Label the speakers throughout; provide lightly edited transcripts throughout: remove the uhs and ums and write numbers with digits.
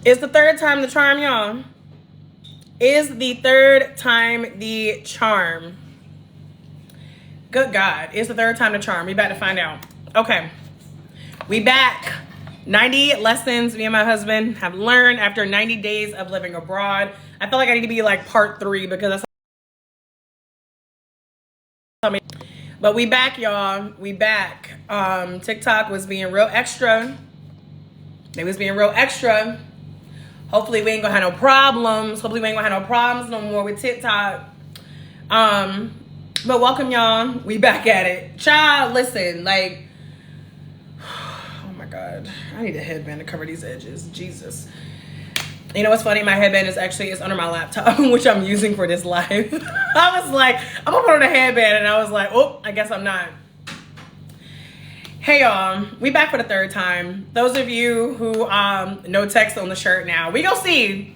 Speaker 1: It's the third time the charm, y'all. Is the third time the charm. Good God. It's the third time the charm. We about to find out. Okay. We back. 90 lessons me and my husband have learned after 90 days of living abroad. I feel like I need to be like part 3 because that's... But we back, y'all. We back. TikTok was being real extra. They was being real extra. Hopefully we ain't gonna have no problems. Hopefully we ain't gonna have no problems no more with TikTok. But welcome, y'all. We back at it. Child, listen, like, oh my God. I need a headband to cover these edges. Jesus. You know what's funny? My headband is under my laptop, which I'm using for this live. I was like, I'm gonna put on a headband, and I was like, oh, I guess I'm not. Hey y'all, we back for the third time. Those of you who no text on the shirt now, we go see.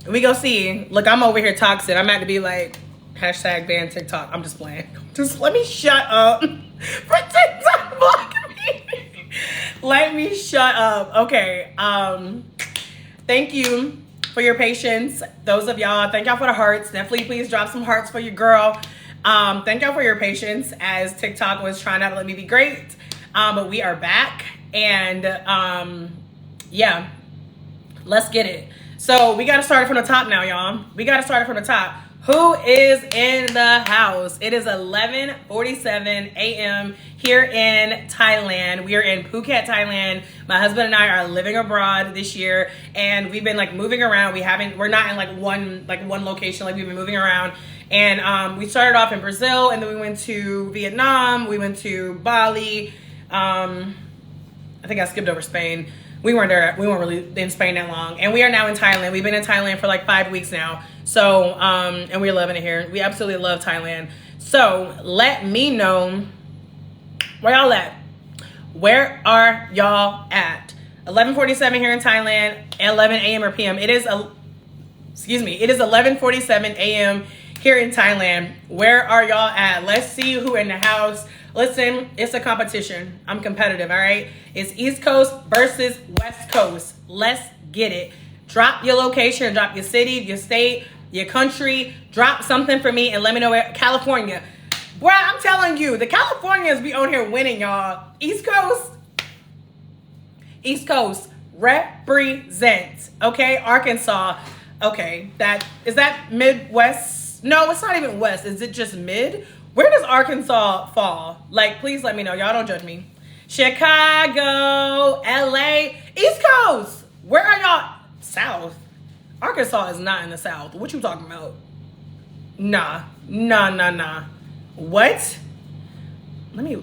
Speaker 1: Look, I'm over here toxic. I'm about to be like, #ban TikTok. I'm just playing. Just let me shut up. For TikTok blocking me. Let me shut up. Okay. Thank you for your patience. Those of y'all, thank y'all for the hearts. Definitely please drop some hearts for your girl. Thank y'all for your patience as TikTok was trying not to let me be great. But we are back, and yeah, let's get it. So we got to start it from the top now, y'all. We got to start it from the top. Who is in the house? It is 11:47 a.m. here in Thailand. We are in Phuket, Thailand. My husband and I are living abroad this year, and we've been like moving around. We're not in like one location. Like we've been moving around. And we started off in Brazil, and then we went to Vietnam. We went to Bali. I think I skipped over Spain. We weren't really in Spain that long. And we are now in Thailand. We've been in Thailand for like 5 weeks now. So, and we're loving it here. We absolutely love Thailand. So let me know where y'all at. Where are y'all at? 11:47 here in Thailand, 11 a.m. or p.m. It is 11:47 a.m. here in Thailand. Where are y'all at? Let's see who in the house. Listen, it's a competition. I'm competitive, all right? It's East Coast versus West Coast. Let's get it. Drop your location, drop your city, your state, your country. Drop something for me and let me know where. California. Boy, I'm telling you, the Californians be on here winning, y'all. East Coast, represent. Okay, Arkansas. Okay, is that Midwest? No, it's not even West. Is it just mid? Where does Arkansas fall? Like, please let me know. Y'all don't judge me. Chicago, LA, East Coast. Where are y'all? South. Arkansas is not in the South. What you talking about? Nah. What? Let me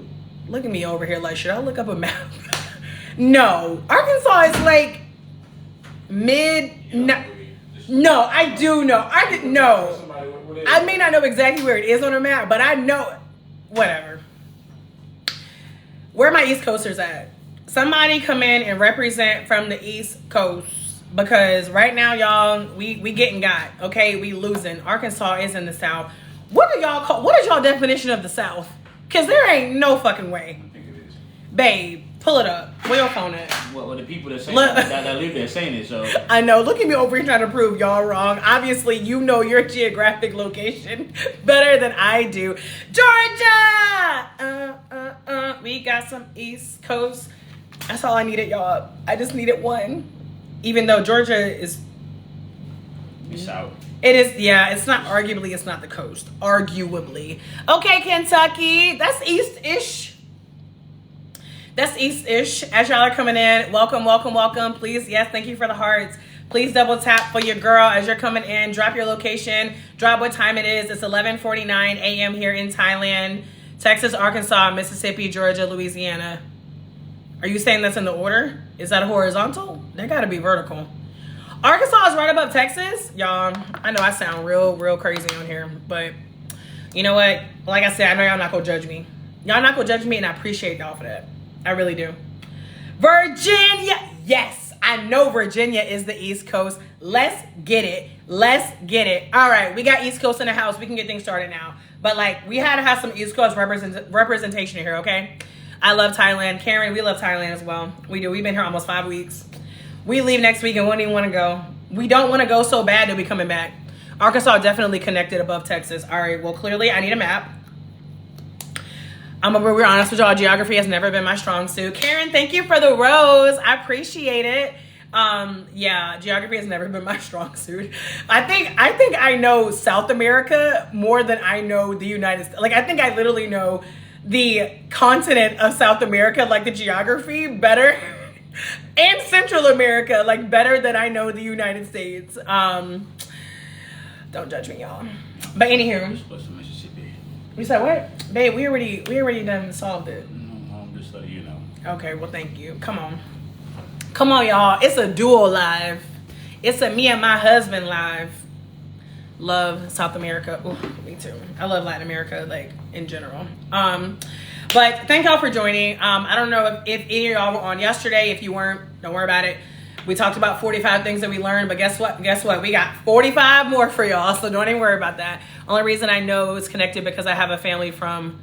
Speaker 1: look at me over here. Like, should I look up a map? No. Arkansas is like mid. No, I do know. No. I may not know exactly where it is on the map, but I know. Whatever. Where are my East Coasters at? Somebody come in and represent from the East Coast, because right now, y'all, we getting got. Okay, we losing. Arkansas is in the South. What do y'all call? What is y'all definition of the South? Because there ain't no fucking way.
Speaker 2: I think it is.
Speaker 1: Babe, pull it up. Where your phone at?
Speaker 2: Well, the people that live there saying it, so.
Speaker 1: I know. Look at me over here trying to prove y'all wrong. Obviously, you know your geographic location better than I do. Georgia! We got some East Coast. That's all I needed, y'all. I just needed one. Even though Georgia is...
Speaker 2: It's out.
Speaker 1: It is, yeah. It's not, arguably, it's not the coast. Arguably. Okay, Kentucky. That's East-ish. That's East-ish. As y'all are coming in, welcome. Please, yes, thank you for the hearts. Please double tap for your girl as you're coming in. Drop your location. Drop what time it is. It's 11:49 a.m. here in Thailand. Texas, Arkansas, Mississippi, Georgia, Louisiana. Are you saying that's in the order? Is that horizontal? They gotta be vertical. Arkansas is right above Texas. Y'all, I know I sound real crazy on here, but you know what? Like I said, I know y'all not gonna judge me. Y'all not gonna judge me, and I appreciate y'all for that. I really do. Virginia. Yes, I know Virginia is the East Coast. Let's get it. All right, we got East Coast in the house. We can get things started now. But like, we had to have some East Coast representation here, okay? I love Thailand. Karen, we love Thailand as well. We do. We've been here almost 5 weeks. We leave next week and we don't even want to go. We don't want to go so bad that we coming back. Arkansas definitely connected above Texas. All right, well, clearly I need a map. I'm gonna be real honest with y'all. Geography has never been my strong suit. Karen, thank you for the rose. I appreciate it. Yeah, geography has never been my strong suit. I think I know South America more than I know the United States. Like, I think I literally know the continent of South America, like the geography, better. And Central America, like, better than I know the United States. Don't judge me, y'all. But anywho. You said what? Babe, we already done solved it.
Speaker 2: No, I'm just letting you know.
Speaker 1: Okay, well, thank you. Come on. Come on, y'all. It's a dual live. It's a me and my husband live. Love South America. Ooh, me too. I love Latin America, like, in general. But thank y'all for joining. I don't know if any of y'all were on yesterday. If you weren't, don't worry about it. We talked about 45 things that we learned, but guess what? We got 45 more for y'all, so don't even worry about that. Only reason I know it's connected because I have a family from...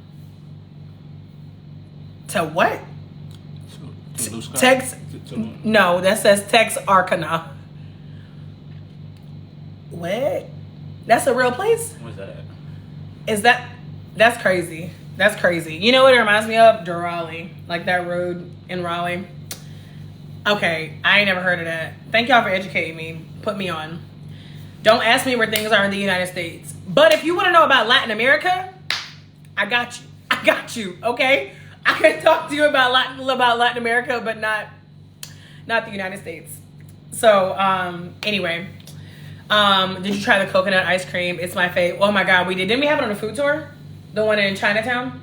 Speaker 1: To what? Tex... No, that says Texarkana. What? That's a real place?
Speaker 2: Where's that at?
Speaker 1: Is that... That's crazy. That's crazy. You know what it reminds me of? Raleigh. Like that road in Raleigh. Okay, I ain't never heard of that. Thank y'all for educating me. Put me on. Don't ask me where things are in the United States. But if you want to know about Latin America, I got you. I got you, okay? I can talk to you about Latin America, but not the United States. So, anyway. Did you try the coconut ice cream? It's my fave. Oh my God, we did. Didn't we have it on a food tour? The one in Chinatown?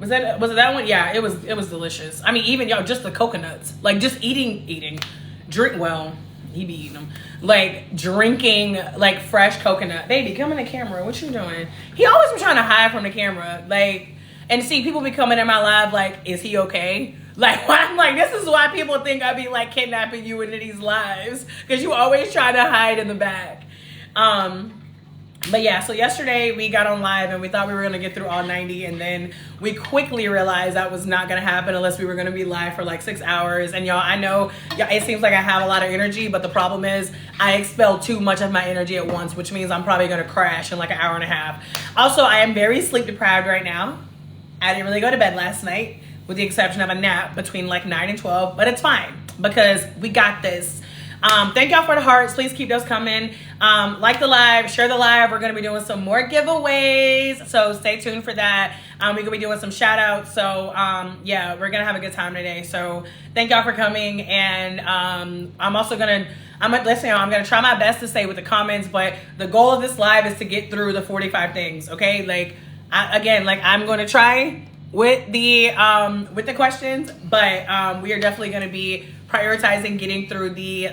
Speaker 1: Was it that one? Yeah, it was delicious. I mean, even y'all, just the coconuts, like just drink. Well, he be eating them, like drinking like fresh coconut. Baby, come in the camera. What you doing? He always be trying to hide from the camera, like, and see people be coming in my live like, is he okay? Like, I'm like, this is why people think I be like kidnapping you into these lives, because you always try to hide in the back. But yeah, so yesterday we got on live and we thought we were going to get through all 90, and then we quickly realized that was not going to happen unless we were going to be live for like 6 hours. And y'all, I know it seems like I have a lot of energy, but the problem is I expel too much of my energy at once, which means I'm probably going to crash in like an hour and a half. Also, I am very sleep deprived right now. I didn't really go to bed last night, with the exception of a nap between like 9 and 12, but it's fine because we got this. Thank y'all for the hearts. Please keep those coming. Like the live, share the live. We're going to be doing some more giveaways, so stay tuned for that. We're going to be doing some shout outs. So yeah, we're going to have a good time today. So thank y'all for coming. And I'm also going to, I'm going to try my best to stay with the comments, but the goal of this live is to get through the 45 things. Okay. Like, I'm going to try with the questions, but we are definitely going to be prioritizing getting through the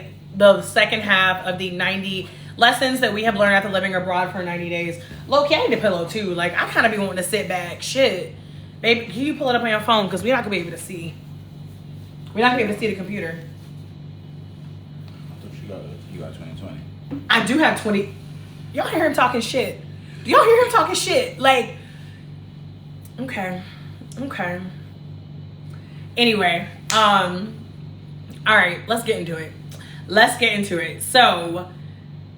Speaker 1: second half of the 90 lessons that we have learned after living abroad for 90 days. Low-key, I need a pillow too. Like, I kind of be wanting to sit back. Shit. Baby, can you pull it up on your phone? Because we're not going to be able to see. We're not going to be able to see the computer.
Speaker 2: I thought you got 2020.
Speaker 1: I do have 20. Y'all hear him talking shit. Do y'all hear him talking shit? Like, okay. Anyway, all right, let's get into it. So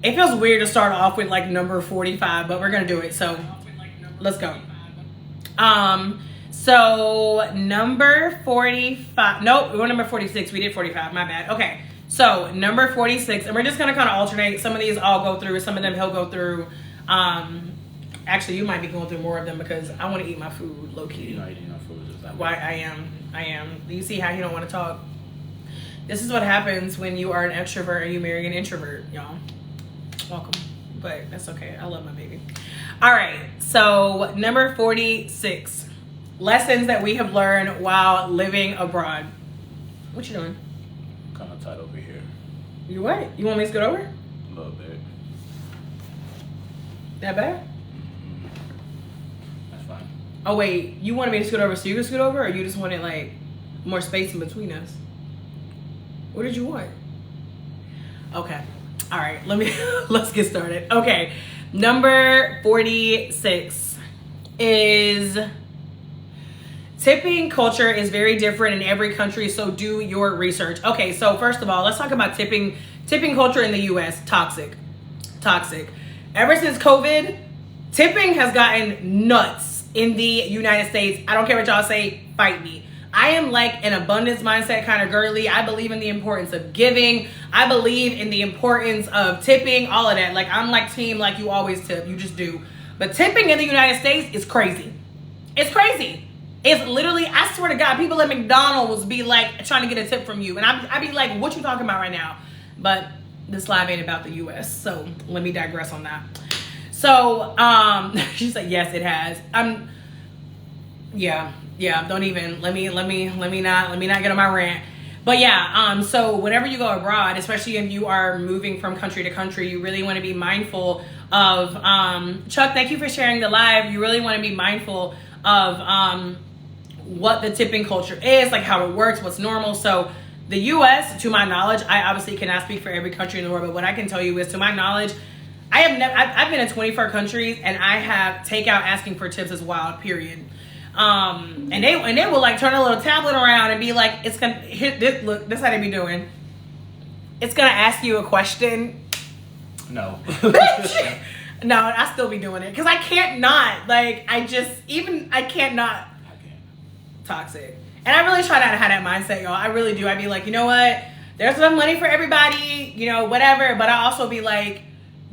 Speaker 1: it feels weird to start off with like number 45, but we're gonna do it. So let's go. So number 45, nope, we were number 46. We did 45, my bad. Okay, so number 46, and we're just gonna kind of alternate. Some of these I'll go through, some of them he'll go through. Actually, you might be going through more of them because I want to eat my food low key.
Speaker 2: You're not eating enough food. Just that
Speaker 1: Why I am. Do you see how you don't want to talk? This is what happens when you are an extrovert and you marry an introvert, y'all. Welcome. But that's okay. I love my baby. All right. So number 46, lessons that we have learned while living abroad. What you doing?
Speaker 2: kind of tight over here.
Speaker 1: You what? You want me to scoot over?
Speaker 2: A little bit.
Speaker 1: That bad?
Speaker 2: That's fine.
Speaker 1: Oh wait, you wanted me to scoot over so you can scoot over, or you just wanted like more space in between us? What did you want? Okay. All right, let's get started. Okay, number 46 is tipping culture is very different in every country, so do your research. Okay, so first of all, let's talk about tipping culture in the US. Toxic. Ever since COVID, tipping has gotten nuts in the United States. I don't care what y'all say, fight me. I am like an abundance mindset kind of girly. I believe in the importance of giving. I believe in the importance of tipping, all of that. Like, I'm like team, like, you always tip, you just do. But tipping in the United States is crazy. It's crazy. It's literally, I swear to God, people at McDonald's be like trying to get a tip from you. And I be like, what you talking about right now? But this live ain't about the US. So let me digress on that. So she said, yes, it has. Yeah, don't even, let me not get on my rant. But yeah, so whenever you go abroad, especially if you are moving from country to country, you really want to be mindful of, Chuck, thank you for sharing the live. You really want to be mindful of what the tipping culture is, like how it works, what's normal. So the US, to my knowledge, I obviously cannot speak for every country in the world, but what I can tell you is, to my knowledge, I've been in 24 countries, and I have takeout asking for tips as wild, period. And they will like turn a little tablet around and be like, it's gonna hit this, look, this how they be doing. It's gonna ask you a question.
Speaker 2: No.
Speaker 1: No, I still be doing it because I can't not. Like, I can't not. Toxic. And I really try not to have that mindset, y'all. I really do. I be like, you know what? There's enough money for everybody, you know, whatever. But I also be like,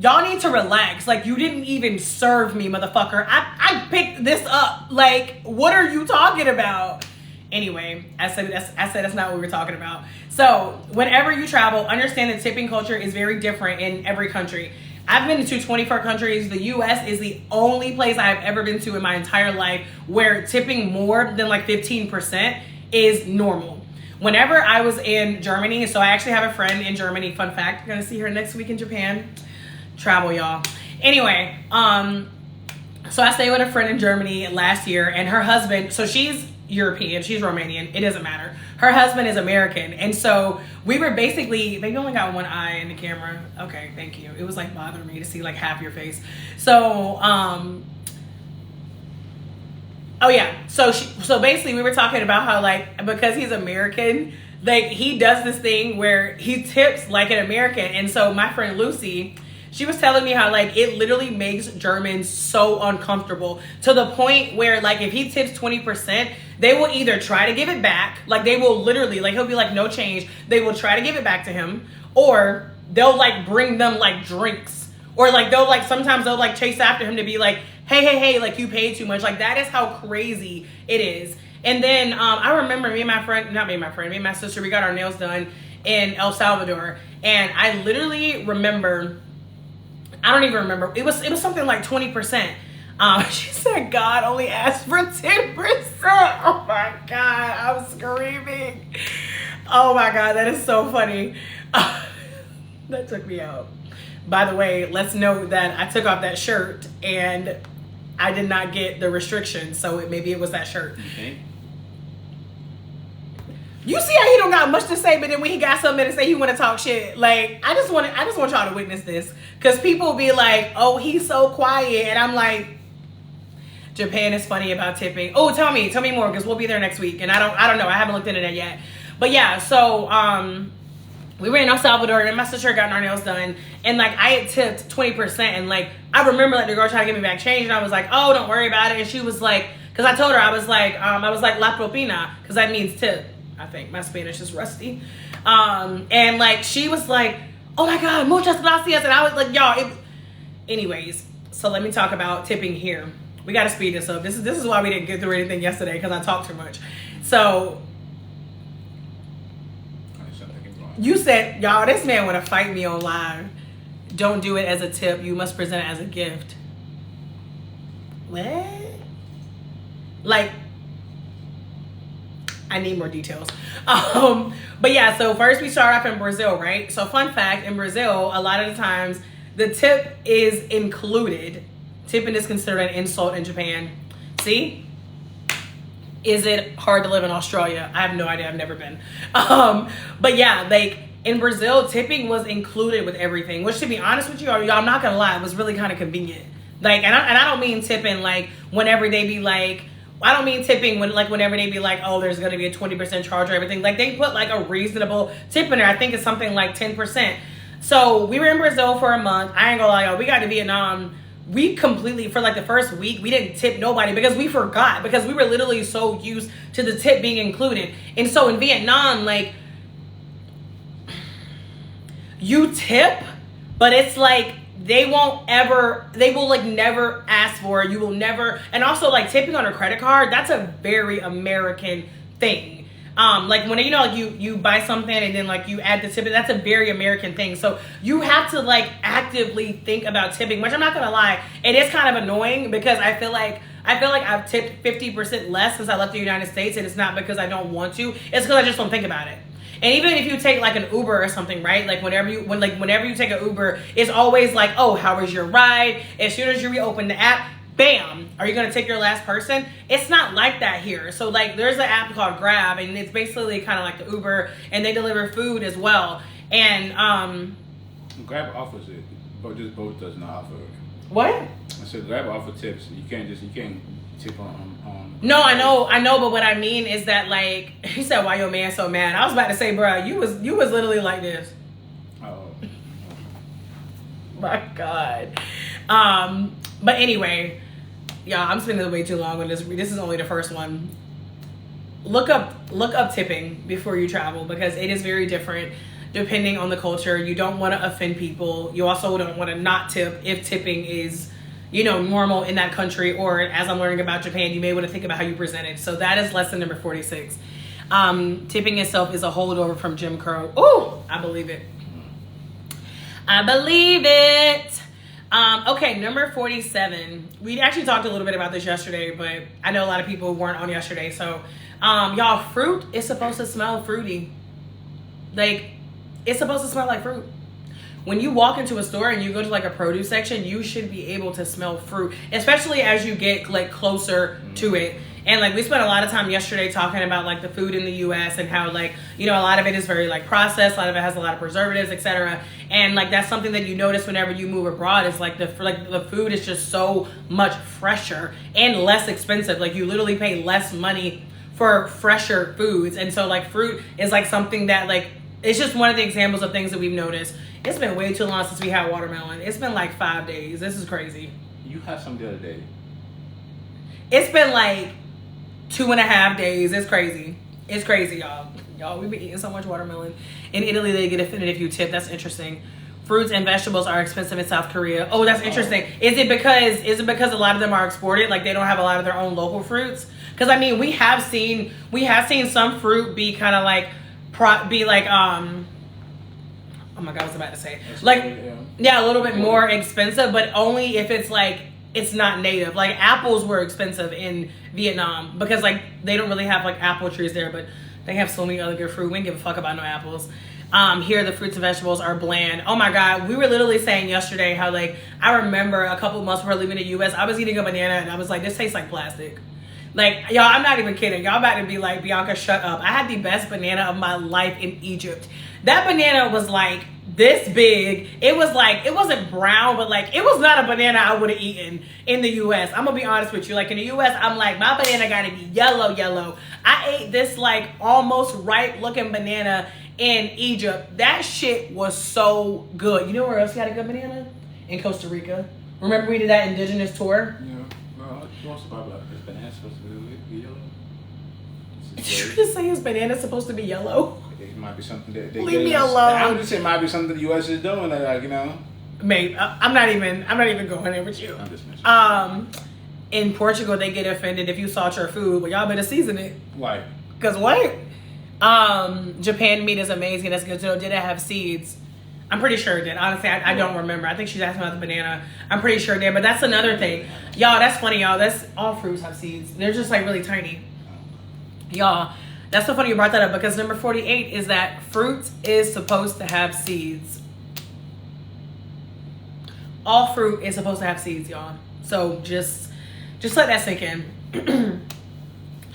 Speaker 1: y'all need to relax. Like, you didn't even serve me, motherfucker. I picked this up. Like, what are you talking about? Anyway, I said that's not what we were talking about. So whenever you travel, understand that tipping culture is very different in every country. I've been to 24 countries. The US is the only place I've ever been to in my entire life where tipping more than like 15% is normal. Whenever I was in Germany, so I actually have a friend in Germany. Fun fact, you're gonna see her next week in Japan. Travel, y'all. Anyway, so I stayed with a friend in Germany last year, and her husband, so she's European, she's Romanian, it doesn't matter. Her husband is American, and so we were basically, they only got one eye in the camera. Okay, thank you. It was like bothering me to see like half your face. So, oh yeah, so basically we were talking about how, like, because he's American, like, he does this thing where he tips like an American. And so my friend Lucy, she was telling me how, like, it literally makes Germans so uncomfortable to the point where, like, if he tips 20%, they will either try to give it back. Like, they will literally, like, he'll be like, no change. They will try to give it back to him, or they'll like bring them like drinks, or like they'll like, sometimes they'll like chase after him to be like, hey, like, you paid too much. Like, that is how crazy it is. And then I remember me and my sister, we got our nails done in El Salvador, and I literally remember, I don't even remember. It was something like 20%. She said God only asked for 10%. Oh my God, I was screaming. Oh my God, that is so funny. That took me out. By the way, let's note that I took off that shirt and I did not get the restriction, so maybe it was that shirt.
Speaker 2: Okay.
Speaker 1: You see how he don't got much to say, but then when he got something to say, he want to talk shit. Like, I just want y'all to witness this, because people be like, oh, he's so quiet, and I'm like, Japan is funny about tipping. Oh, tell me more, because we'll be there next week, and I don't know, I haven't looked into that yet. But yeah, so we were in El Salvador, and my sister got our nails done, and like, I had tipped 20%, and like, I remember like the girl trying to give me back change, and I was like, oh, don't worry about it. And she was like, because I told her, I was like la propina, because that means tip. I think my Spanish is rusty. And like, she was like, oh my God, muchas gracias. And I was like, y'all, anyways, so let me talk about tipping here. We got to speed this up. This is why we didn't get through anything yesterday, because I talked too much. So you said, y'all, this man want to fight me on live. Don't do it as a tip. You must present it as a gift. What? Like, I need more details. But yeah, so first we start off in Brazil, right? So fun fact, in Brazil, a lot of the times the tip is included. Tipping is considered an insult in Japan. See? Is it hard to live in Australia? I have no idea. I've never been. But yeah, like in Brazil, tipping was included with everything, which, to be honest with you, y'all, I'm not gonna lie, it was really kind of convenient. Like, and I don't mean tipping like whenever they be like, I don't mean tipping when like whenever they be like, oh, there's gonna be a 20% charge or everything. Like they put like a reasonable tip in there. I think it's something like 10%. So we were in Brazil for a month. I ain't gonna lie, y'all. We got to Vietnam. We completely, for like the first week, we didn't tip nobody because we forgot, because we were literally so used to the tip being included. And so in Vietnam, like, you tip, but it's like they will like never ask for it. You will never, and also like tipping on a credit card, that's a very American thing. Like when like you buy something and then like you add the tip, that's a very American thing. So you have to like actively think about tipping, which I'm not gonna lie, it is kind of annoying because I feel like I've tipped 50% less since I left the United States, and it's not because I don't want to, it's because I just don't think about it. And even if you take like an Uber or something, right? Like whenever you take an Uber, it's always like, oh, how was your ride? As soon as you reopen the app, bam, are you gonna take your last person? It's not like that here. So like there's an app called Grab, and it's basically kind of like the Uber, and they deliver food as well. And
Speaker 2: Grab offers it, but just Bolt does not offer it.
Speaker 1: What?
Speaker 2: I said Grab offer tips. You can't tip on.
Speaker 1: No, I know, but what I mean is that like he said, why your man so mad? I was about to say, bro, you was literally like this.
Speaker 2: Oh.
Speaker 1: My God. But anyway, y'all, I'm spending way too long on this. This is only the first one. Look up tipping before you travel, because it is very different depending on the culture. You don't want to offend people. You also don't want to not tip if tipping is, normal in that country. Or as I'm learning about Japan, you may want to think about how you present it. So that is lesson number 46. Tipping itself is a holdover from Jim Crow. Oh, I believe it. I believe it. Okay, number 47. We actually talked a little bit about this yesterday, but I know a lot of people weren't on yesterday. So, y'all, fruit is supposed to smell fruity. Like, it's supposed to smell like fruit. When you walk into a store and you go to like a produce section, you should be able to smell fruit, especially as you get like closer to it. And like we spent a lot of time yesterday talking about like the food in the US and how like, a lot of it is very like processed, a lot of it has a lot of preservatives, etc. And like that's something that you notice whenever you move abroad, is like the food is just so much fresher and less expensive. Like you literally pay less money for fresher foods. And so like fruit is like something that like, it's just one of the examples of things that we've noticed. It's been way too long since we had watermelon. It's been like 5 days. This is crazy.
Speaker 2: You had some the other day.
Speaker 1: It's been like 2.5 days. It's crazy. It's crazy, y'all. Y'all, we've been eating so much watermelon. In Italy, they get offended if you tip. That's interesting. Fruits and vegetables are expensive in South Korea. Oh, that's interesting. Is it because a lot of them are exported? Like they don't have a lot of their own local fruits? Because I mean, we have seen some fruit be kind of like oh my God, I was about to say like a little bit more expensive, but only if it's like it's not native. Like apples were expensive in Vietnam because like they don't really have like apple trees there, but they have so many other good fruit. We don't give a fuck about no apples. Here the fruits and vegetables are bland. Oh my God, we were literally saying yesterday how like I remember a couple months before leaving the US, I was eating a banana and I was like, this tastes like plastic. Like, y'all, I'm not even kidding. Y'all about to be like, Bianca, shut up. I had the best banana of my life in Egypt. That banana was like this big. It was like, it wasn't brown, but like, it was not a banana I would have eaten in the US. I'm gonna be honest with you. Like in the US, I'm like, my banana gotta be yellow. I ate this like almost ripe looking banana in Egypt. That shit was so good. You know where else you got a good banana? In Costa Rica. Remember we did that indigenous tour?
Speaker 2: Yeah. Well, you want to talk about this banana supposed to be yellow?
Speaker 1: Did you just say his banana's supposed to be yellow?
Speaker 2: It might be something that
Speaker 1: leave me alone.
Speaker 2: I'm just saying it might be something the US is doing, like
Speaker 1: Mate, I'm not even going there with you.
Speaker 2: I'm just mentioning.
Speaker 1: In Portugal they get offended if you salt your food, but y'all better season it.
Speaker 2: Why?
Speaker 1: Cause what? Japan meat is amazing. That's good to know. Did it have seeds? I'm pretty sure it did. Honestly, I don't remember. I think she's asking about the banana. I'm pretty sure it did, but that's another thing. Y'all, that's funny, y'all. That's all fruits have seeds. They're just like really tiny. Y'all, that's so funny you brought that up because number 48 is that fruit is supposed to have seeds. All fruit is supposed to have seeds, y'all. So just let that sink in.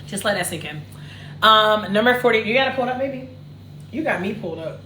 Speaker 1: Just let that sink in. Number 40, you got it pulled up, baby? You got me pulled up.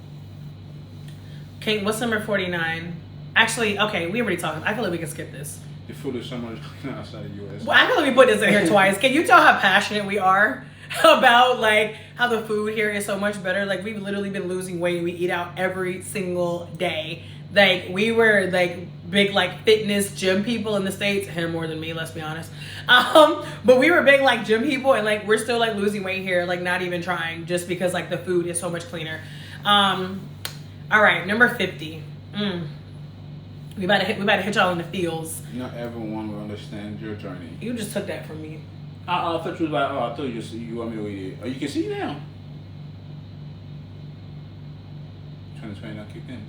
Speaker 1: Okay, what's number 49? Actually, okay, we already talked. I feel like we can skip this.
Speaker 2: The food is so much cleaner outside the U.S.
Speaker 1: Well, I feel like we put this in here twice. Can you tell how passionate we are about like how the food here is so much better? Like we've literally been losing weight. We eat out every single day. Like we were like big like fitness gym people in the States. Him more than me, let's be honest. But we were big like gym people, and like we're still like losing weight here, like not even trying, just because like the food is so much cleaner. All right, number 50. We about to hit y'all in the feels.
Speaker 2: Not everyone will understand your journey.
Speaker 1: You just took that from me.
Speaker 2: I thought you was like, I thought you want me to eat it. Oh, you can see now. 2020 not kicked in.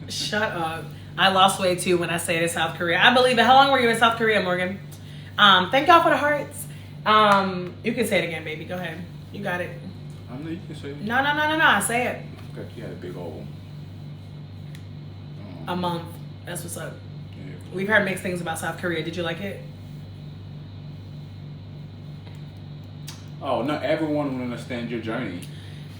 Speaker 1: Shut up. I lost weight too when I stayed in South Korea. I believe it. How long were you in South Korea, Morgan? Thank y'all for the hearts. You can say it again, baby. Go ahead. You got it.
Speaker 2: I know you can say it.
Speaker 1: No. I say it.
Speaker 2: Okay, you had a big old.
Speaker 1: A month. That's what's up.
Speaker 2: Yeah.
Speaker 1: We've heard mixed things about South Korea. Did you like it?
Speaker 2: Oh, not everyone will understand your journey.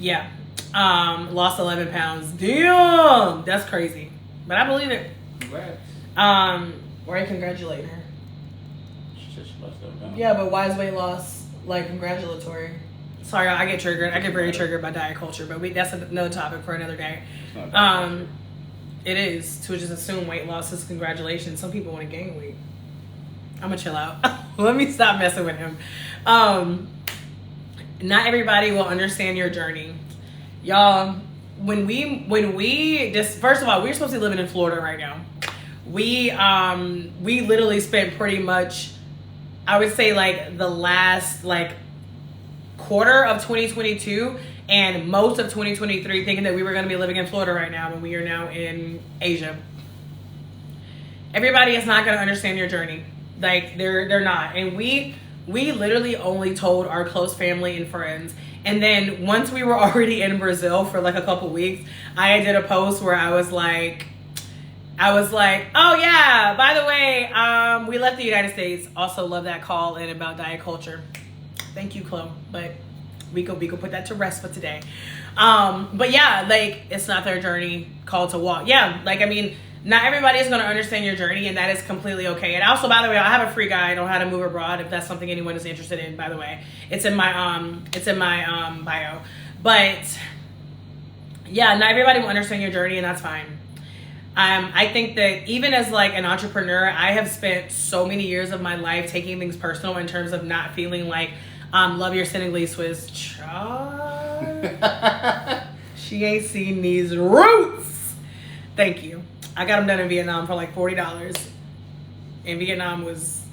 Speaker 1: Yeah. Lost 11 pounds. Damn. That's crazy. But I believe it.
Speaker 2: Congrats.
Speaker 1: Why are you congratulating her?
Speaker 2: She said she lost 11 pounds.
Speaker 1: Yeah, but why is weight loss like congratulatory? Sorry, I get triggered. I get very triggered by diet culture, but that's another topic for another day.
Speaker 2: It's not
Speaker 1: It is to just assume weight loss is congratulations. Some people want to gain weight. I'm gonna chill out. Let me stop messing with him. Not everybody will understand your journey, y'all. When we just, first of all, we're supposed to be living in Florida right now. We literally spent pretty much, I would say like the last like quarter of 2022 and most of 2023 thinking that we were going to be living in Florida right now, when we are now in Asia. Everybody is not going to understand your journey. Like they're not. And we literally only told our close family and friends. And then once we were already in Brazil for like a couple weeks, I did a post where I was like, oh yeah, by the way, we left the United States. Also love that call in about diet culture. Thank you, Chloe. But we could put that to rest for today. But yeah, like it's not their journey called to walk. Yeah, like I mean, not everybody is going to understand your journey, and that is completely okay. And also, by the way, I have a free guide on how to move abroad if that's something anyone is interested in. By the way, it's in my bio. But yeah, not everybody will understand your journey, and that's fine. I think that even as like an entrepreneur, I have spent so many years of my life taking things personal in terms of not feeling like love your Senegalese Swiss. She ain't seen these roots. Thank you. I got them done in Vietnam for like $40. And Vietnam was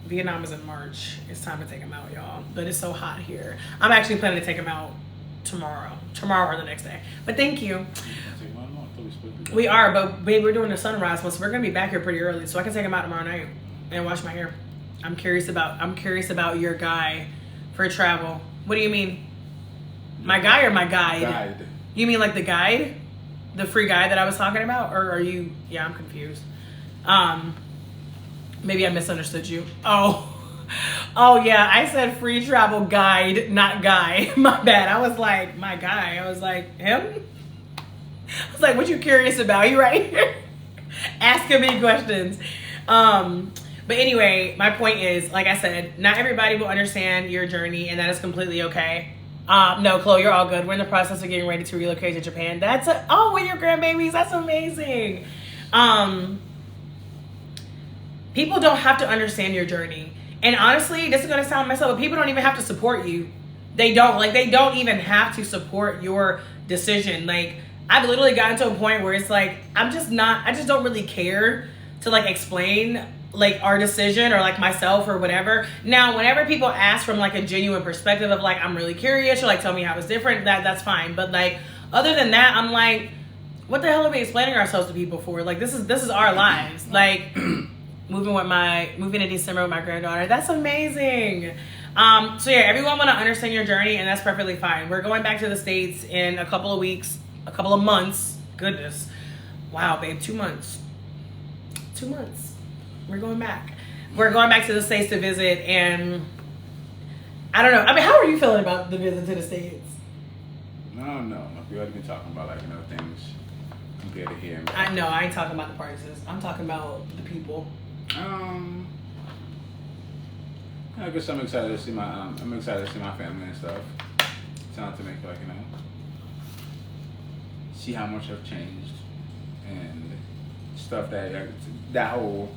Speaker 1: in March. It's time to take them out, y'all. But it's so hot here. I'm actually planning to take them out tomorrow or the next day. But thank you. We are, but babe, we're doing the sunrise one, so we're gonna be back here pretty early, so I can take them out tomorrow night and wash my hair. I'm curious about your guy for travel. What do you mean? My guy or my guide?
Speaker 2: Guide.
Speaker 1: You mean like the guide? The free guide that I was talking about? Or are you, yeah, I'm confused. Maybe I misunderstood you. Oh yeah, I said free travel guide, not guy. My bad. I was like, my guy. I was like, him? I was like, what you curious about? You right here asking me questions. But anyway, my point is, like I said, not everybody will understand your journey, and that is completely okay. No, Chloe, you're all good. We're in the process of getting ready to relocate to Japan. With your grandbabies, that's amazing. People don't have to understand your journey. And honestly, this is going to sound messed up, but people don't even have to support you. They don't even have to support your decision. Like, I've literally gotten to a point where it's like, I just don't really care to like explain like our decision or like myself or whatever. Now, whenever people ask from like a genuine perspective of like, I'm really curious, or like tell me how it's different, that's fine. But like, other than that, I'm like, what the hell are we explaining ourselves to people for? Like, this is our lives. Like, moving in December with my granddaughter, that's amazing. So yeah, everyone want to understand your journey, and that's perfectly fine. We're going back to the States in a couple of weeks, a couple of months. Goodness. Wow, babe, 2 months. 2 months. We're going back. We're going back to the States to visit, and I don't know. I mean, how are you feeling about the visit to the States?
Speaker 2: No. We already been talking about like things compared to here.
Speaker 1: I know, I ain't talking about the prices. I'm talking about the people.
Speaker 2: I guess I'm excited to see my family and stuff. Time to make see how much I've changed and stuff that whole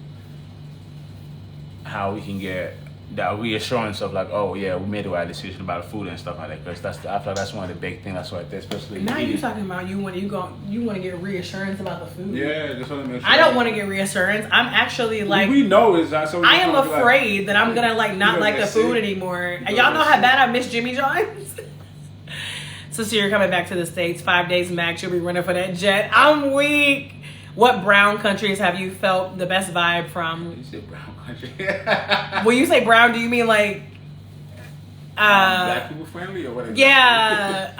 Speaker 2: how we can get that reassurance of like, oh yeah, we made the right decision about the food and stuff like that. Because I feel like that's one of the big things. That's right there, especially.
Speaker 1: Now you talking about you want to get reassurance about the food.
Speaker 2: Yeah, just want to make sure.
Speaker 1: I don't want to get reassurance. I'm actually like
Speaker 2: we know is that. So
Speaker 1: I am afraid that I'm gonna not like the food anymore. And y'all know how bad I miss Jimmy John's. So you're coming back to the States 5 days max. You'll be running for that jet. I'm weak. What brown countries have you felt the best vibe from?
Speaker 2: You said brown country.
Speaker 1: When you say brown, do you mean like
Speaker 2: black people friendly or what?
Speaker 1: Yeah.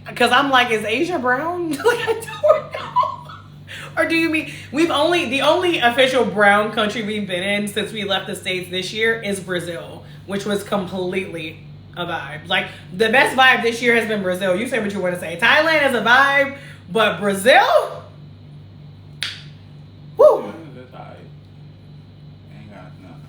Speaker 1: Because I'm like, is Asia brown? Like, I don't know. Or do you mean the only official brown country we've been in since we left the States this year is Brazil, which was completely a vibe. Like, the best vibe this year has been Brazil. You say what you want to say. Thailand is a vibe, but Brazil? Woo!
Speaker 2: Yeah, that's alright. Ain't got nothing.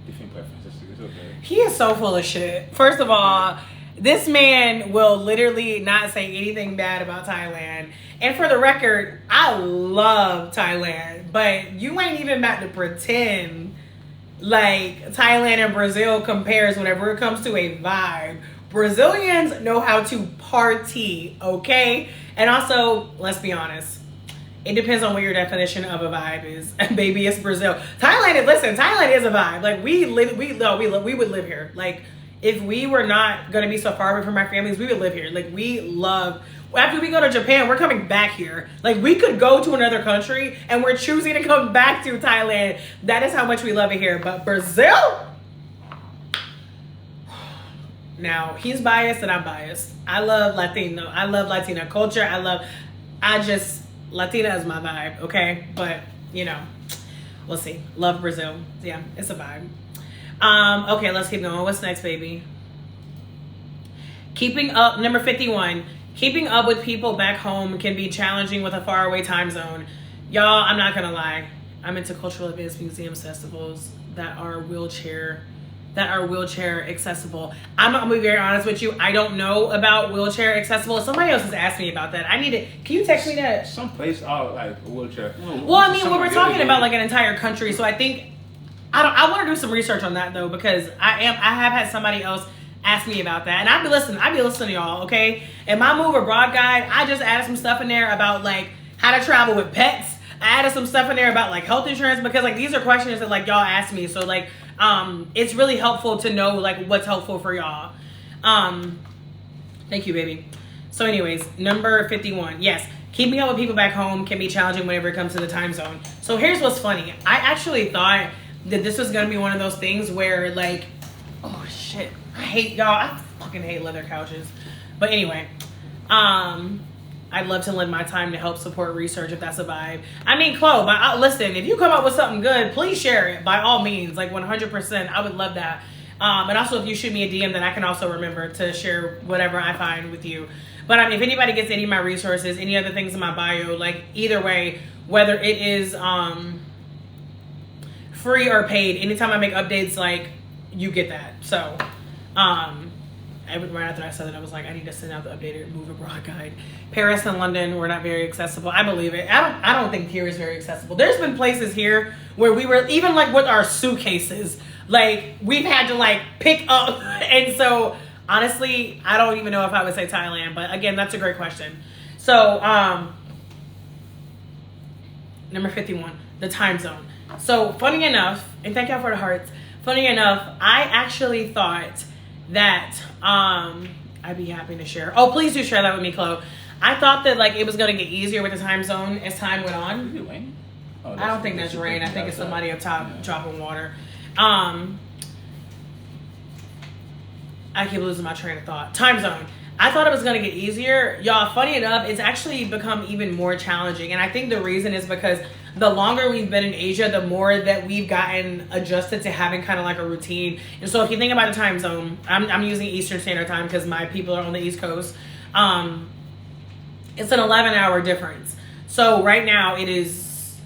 Speaker 2: Different preferences. It's okay.
Speaker 1: He is so full of shit. First of all, this man will literally not say anything bad about Thailand. And for the record, I love Thailand, but you ain't even about to pretend like Thailand and Brazil compares whenever it comes to a vibe. Brazilians know how to party, okay? And also, let's be honest, it depends on what your definition of a vibe is. And baby, it's Brazil. Thailand is a vibe. Like, we would live here. Like, if we were not gonna be so far away from our families, we would live here. Like, we love. After we go to Japan, we're coming back here. Like, we could go to another country and we're choosing to come back to Thailand. That is how much we love it here. But Brazil? Now, he's biased and I'm biased. I love Latino. I love Latina culture. Latina is my vibe, okay? But, we'll see. Love Brazil. Yeah, it's a vibe. Okay, let's keep going. What's next, baby? Number 51. Keeping up with people back home can be challenging with a faraway time zone. Y'all, I'm not gonna lie. I'm into cultural events, museums, festivals that are wheelchair accessible. I'm gonna be very honest with you. I don't know about wheelchair accessible. Somebody else has asked me about that. Can you text me that?
Speaker 2: Some place like wheelchair.
Speaker 1: Well, I mean, we're talking about like an entire country, so I think I want to do some research on that though, because I have had somebody else ask me about that, and I'd be listening to y'all, okay? In my move abroad guide, I just added some stuff in there about like how to travel with pets. I added some stuff in there about like health insurance, because like these are questions that like y'all asked me, so like it's really helpful to know like what's helpful for y'all. Thank you, baby. So anyways, number 51. Yes, keeping up with people back home can be challenging whenever it comes to the time zone. So here's what's funny. I actually thought that this was gonna be one of those things where like, oh shit, I fucking hate leather couches. But anyway, I'd love to lend my time to help support research if that's a vibe. I mean, Chloe, listen, if you come up with something good, please share it by all means, like 100%. I would love that. And also, if you shoot me a DM, then I can also remember to share whatever I find with you. But if anybody gets any of my resources, any other things in my bio, like either way, whether it is free or paid, anytime I make updates, like you get that. So, right after I said it, I was like, I need to send out the updated move abroad guide. Paris and London were not very accessible. I believe it. I don't think here is very accessible. There's been places here where we were, even like with our suitcases, like we've had to like pick up. And so honestly, I don't even know if I would say Thailand, but again, that's a great question. So, number 51, the time zone. So funny enough, and thank y'all for the hearts. Funny enough, I actually thought that I'd be happy to share. Oh, please do share that with me, Chloe. I thought that like it was gonna get easier with the time zone as time went on.
Speaker 2: Is it rain? Oh,
Speaker 1: I don't think that's rain. I think it's somebody up top dropping water. I keep losing my train of thought. Time zone. I thought it was gonna get easier. Y'all, funny enough, it's actually become even more challenging. And I think the reason is because the longer we've been in Asia, the more that we've gotten adjusted to having kind of like a routine. And so if you think about the time zone, I'm using Eastern Standard Time because my people are on the East Coast. It's an 11-hour difference. So right now it is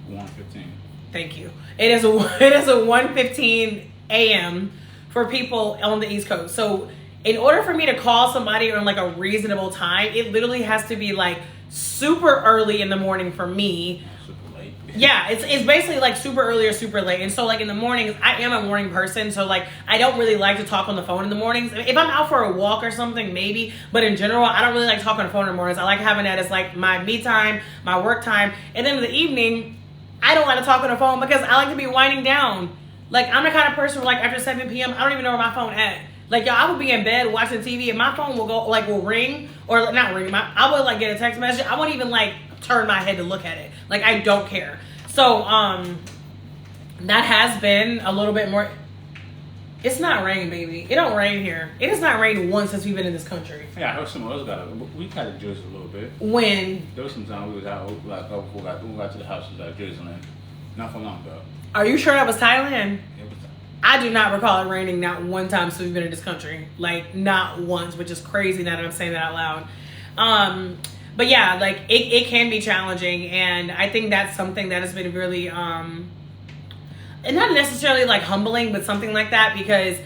Speaker 2: 1:15.
Speaker 1: Thank you. It is a 1:15 a.m. for people on the East Coast. So in order for me to call somebody on like a reasonable time, it literally has to be like super early in the morning for me.
Speaker 2: Super late.
Speaker 1: Yeah, it's basically like super early or super late. And so like in the mornings, I am a morning person. So like I don't really like to talk on the phone in the mornings. If I'm out for a walk or something, maybe. But in general, I don't really like talking on the phone in the mornings. I like having that as like my me time, my work time. And then in the evening, I don't like to talk on the phone because I like to be winding down. Like I'm the kind of person where like after 7 p.m., I don't even know where my phone at. Like, y'all, I would be in bed watching TV and my phone will go, like, will ring, or not ring, I would, like, get a text message. I wouldn't even, like, turn my head to look at it. Like, I don't care. So, that has been a little bit more, it's not raining, baby. It don't rain here. It has not rained once since we've been in this country.
Speaker 2: Yeah, I heard some of us we kind of drizzled a little bit.
Speaker 1: When?
Speaker 2: There was some time we was out, like, before we got to the house, it was like drizzling. Not for long, though.
Speaker 1: Are you sure that was Thailand?
Speaker 2: It was.
Speaker 1: I do not recall it raining not one time since we've been in this country. Like, not once, which is crazy now that I'm saying that out loud. But yeah, like, it can be challenging, and I think that's something that has been really, and not necessarily, like, humbling, but something like that, because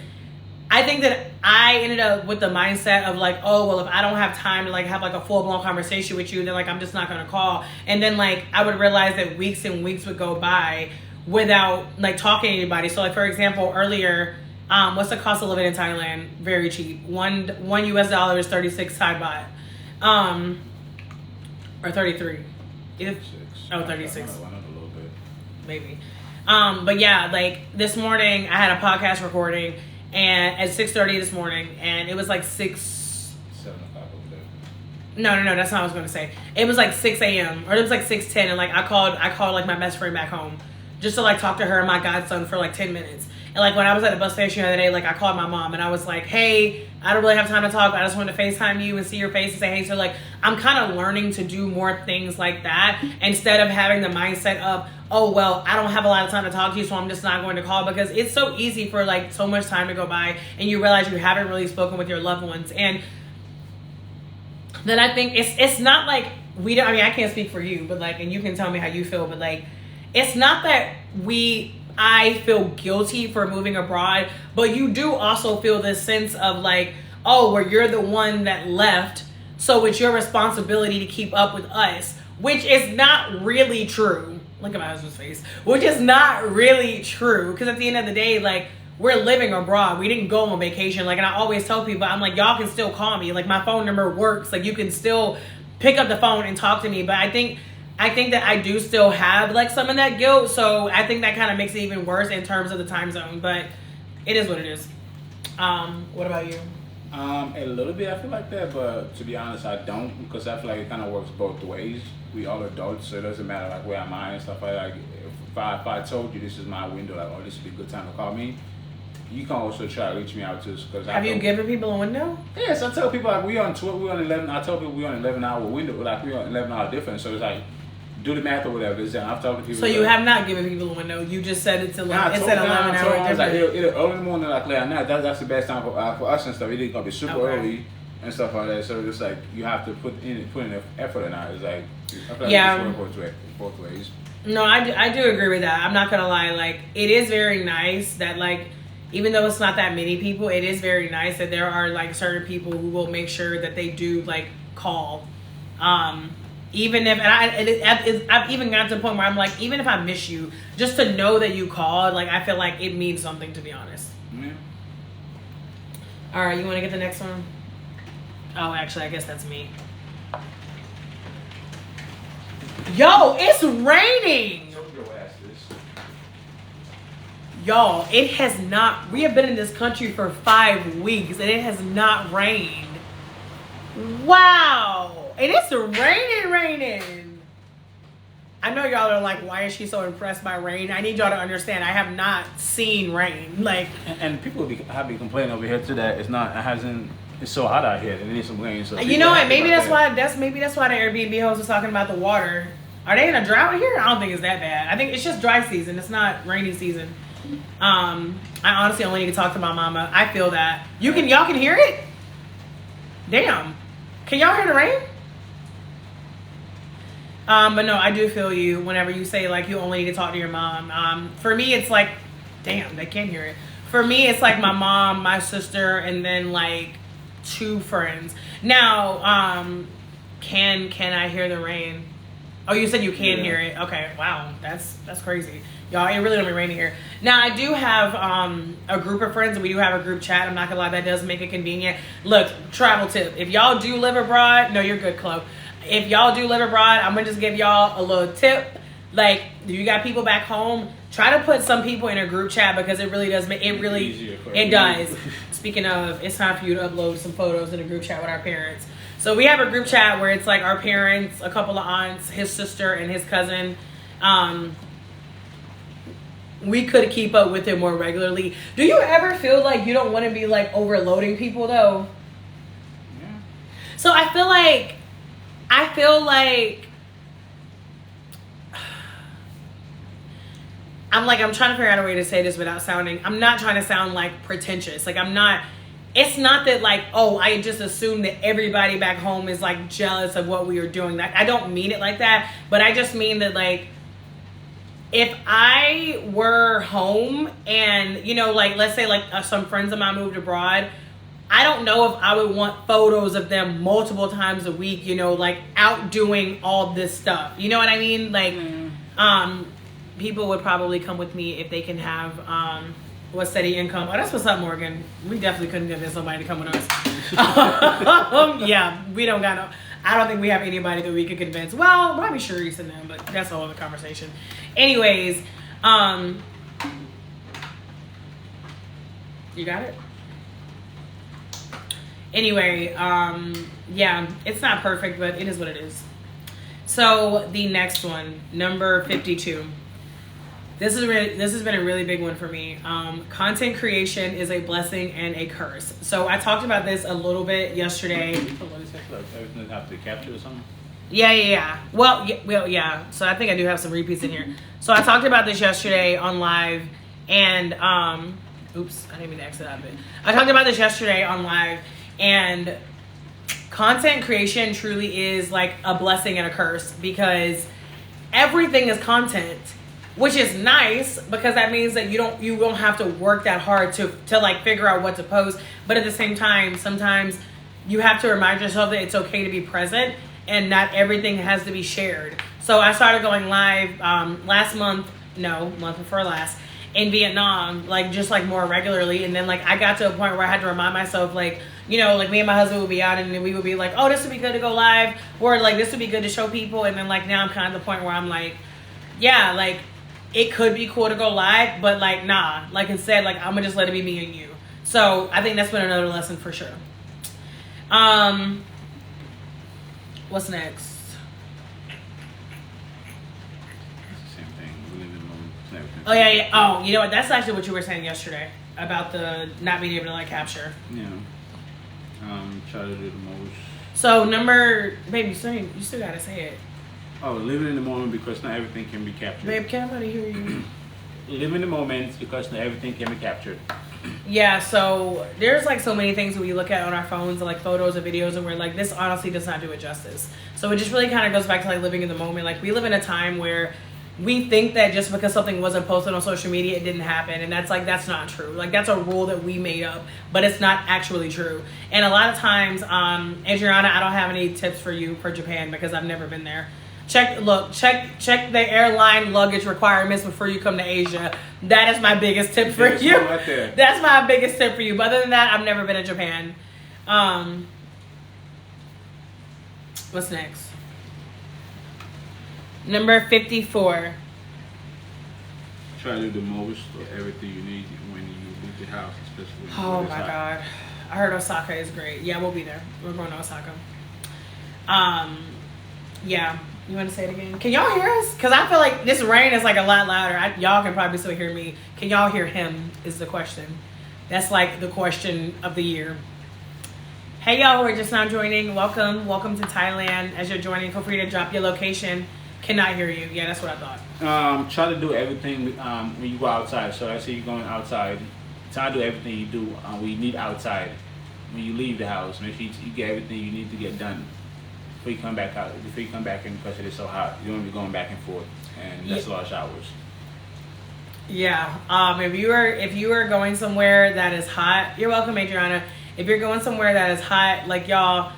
Speaker 1: I think that I ended up with the mindset of, like, oh, well, if I don't have time to, like, have, like, a full-blown conversation with you, then, like, I'm just not gonna call. And then, like, I would realize that weeks and weeks would go by without like talking to anybody. So like for example, earlier, what's the cost of living in Thailand? Very cheap. One US dollar is 36 Thai baht. Or 33. If, 36.
Speaker 2: Went up a little bit.
Speaker 1: Maybe. But yeah, like this morning I had a podcast recording and at 6:30 this morning, and it was like
Speaker 2: 7 o'clock over there.
Speaker 1: No, that's not what I was gonna say. It was like 6 a.m. or it was like 6:10, and like I called like my best friend back home just to like talk to her and my godson for like 10 minutes. And like when I was at the bus station the other day, like I called my mom and I was like, hey, I don't really have time to talk, but I just wanted to FaceTime you and see your face and say hey. So like I'm kind of learning to do more things like that instead of having the mindset of, oh well, I don't have a lot of time to talk to you, so I'm just not going to call, because it's so easy for like so much time to go by and you realize you haven't really spoken with your loved ones. And then I think it's not like I can't speak for you, but like, and you can tell me how you feel, but like it's not that I feel guilty for moving abroad, but you do also feel this sense of like, oh, well, you're the one that left, so it's your responsibility to keep up with us, which is not really true. Look at my husband's face. Which is not really true, because at the end of the day, like, we're living abroad. We didn't go on vacation. Like, and I always tell people, I'm like, y'all can still call me. Like, my phone number works. Like, you can still pick up the phone and talk to me. But I think that I do still have like some of that guilt, so I think that kind of makes it even worse in terms of the time zone, but it is what it is. What about you?
Speaker 2: A little bit I feel like that, but to be honest I don't, because I feel like it kind of works both ways. We all adults, so it doesn't matter like where am I and stuff like that. Like, if I told you this is my window, like, oh, this would be a good time to call me, you can also try to reach me out too.
Speaker 1: Have you given people a window?
Speaker 2: Yes, I tell people like we on 11. I tell people we on 11-hour window, like we on 11-hour difference. So it's like, do the math or whatever. I've talked to people.
Speaker 1: So you have not given people a window. You just said it's 11. It's at 11 hour
Speaker 2: difference. Like early in the morning, like late at night. That's the best time for us and stuff. It ain't gonna be super early and stuff like that. So it's like you have to put in effort in that. It's like I feel like it's both ways.
Speaker 1: No, I do agree with that. I'm not gonna lie. Like, it is very nice that like, even though it's not that many people, it is very nice that there are like certain people who will make sure that they do like call. Even if, I've even gotten to the point where I'm like, even if I miss you, just to know that you called, like, I feel like it means something, to be honest.
Speaker 2: Yeah.
Speaker 1: All right, you want to get the next one? Oh, actually, I guess that's me. Yo, it's raining! Y'all, it has not, we have been in this country for 5 weeks, and it has not rained. Wow! And it's raining. I know y'all are like, why is she so impressed by rain? I need y'all to understand, I have not seen rain. Like,
Speaker 2: and people have been complaining over here too that it's so hot out here. They need some rain. So
Speaker 1: you know what? Maybe that's why the Airbnb host was talking about the water. Are they in a drought here? I don't think it's that bad. I think it's just dry season. It's not rainy season. I honestly only need to talk to my mama. I feel that. Y'all can hear it? Damn. Can y'all hear the rain? But no, I do feel you whenever you say like you only need to talk to your mom. For me, it's like, damn, they can't hear it. For me, it's like my mom, my sister, and then like 2 friends. Now, can I hear the rain? Oh, you said you can hear it. Okay, wow, that's crazy, y'all. It really don't be raining here. Now I do have a group of friends. We do have a group chat. I'm not gonna lie, that does make it convenient. Look, travel tip: if y'all do live abroad, no, you're good, Chloe. If y'all do live abroad, I'm gonna just give y'all a little tip. Like, if you got people back home, try to put some people in a group chat because it really does make it does. Speaking of, it's time for you to upload some photos in a group chat with our parents. So we have a group chat where it's like our parents, a couple of aunts, his sister, and his cousin. We could keep up with it more regularly. Do you ever feel like you don't want to be like overloading people though?
Speaker 2: Yeah.
Speaker 1: So I feel like I'm trying to figure out a way to say this without sounding, I'm not trying to sound like pretentious. Like it's not that like, oh, I just assume that everybody back home is like jealous of what we are doing. Like, I don't mean it like that, but I just mean that like, if I were home and, you know, like, let's say like some friends of mine moved abroad, I don't know if I would want photos of them multiple times a week, you know, like out doing all this stuff. You know what I mean? Like, people would probably come with me if they can have a steady income. Oh, that's what's up, Morgan. We definitely couldn't convince somebody to come with us. Yeah, we don't got no. I don't think we have anybody that we could convince. Well, probably Sharice and them, but that's a whole other conversation. Anyways, you got it? Anyway, yeah, it's not perfect, but it is what it is. So the next one, number 52. This has been a really big one for me. Content creation is a blessing and a curse. So I talked about this a little bit yesterday.
Speaker 2: What is that? Like, everything have to capture or something?
Speaker 1: Yeah. Well, yeah. So I think I do have some repeats in here. So I talked about this yesterday on live, and oops, I didn't mean to exit out of it. I talked about this yesterday on live, and content creation truly is like a blessing and a curse because everything is content. Which is nice because that means that you don't have to work that hard to like figure out what to post. But at the same time, sometimes you have to remind yourself that it's okay to be present and not everything has to be shared. So I started going live month before last in Vietnam, like just like more regularly. And then like I got to a point where I had to remind myself, like, you know, like me and my husband would be out and then we would be like, oh, this would be good to go live, or like this would be good to show people. And then like now I'm kind of at the point where I'm like, yeah, like it could be cool to go live, but like, nah, like instead, like I'm gonna just let it be me and you. So I think that's been another lesson for sure. What's next?
Speaker 2: It's the same thing. We live in the moment. It's never
Speaker 1: Oh yeah. Oh, you know what? That's actually what you were saying yesterday about the not being able to like capture.
Speaker 2: Yeah. Try to do the most.
Speaker 1: So baby, you still gotta say it.
Speaker 2: Oh, living in the moment because not everything can be captured.
Speaker 1: Babe, can't nobody hear you?
Speaker 2: Live in the moment because not everything can be captured.
Speaker 1: Yeah, so there's like so many things that we look at on our phones, like photos and videos, and we're like, this honestly does not do it justice. So it just really kind of goes back to like living in the moment. Like we live in a time where we think that just because something wasn't posted on social media, it didn't happen. And that's not true. Like that's a rule that we made up, but it's not actually true. And a lot of times, Adriana, I don't have any tips for you for Japan because I've never been there. Check the airline luggage requirements before you come to Asia. That is my biggest tip for you.
Speaker 2: Right there.
Speaker 1: That's my biggest tip for you. But other than that, I've never been to Japan. What's next? Number 54.
Speaker 2: Try to do the most of everything you need when you leave the house, especially when
Speaker 1: Oh my God. I heard Osaka is great. Yeah, we'll be there. We're going to Osaka. Yeah. You want to say it again? Can y'all hear us? Because I feel like this rain is like a lot louder. Y'all can probably still hear me. Can y'all hear him is the question. That's like the question of the year. Hey y'all who are just now joining. Welcome to Thailand. As you're joining, feel free to drop your location. Cannot hear you. Yeah, that's what I
Speaker 2: thought. Try to do everything when you go outside. So I see you going outside. Try to do everything you do when you need outside. When you leave the house, make sure you get everything you need to get done. before you come back out, before you come back in because it is so hot. You don't want to be going back and forth, and that's a lot of showers.
Speaker 1: Yeah. If you are going somewhere that is hot, you're welcome, Adriana. If you're going somewhere that is hot, like y'all,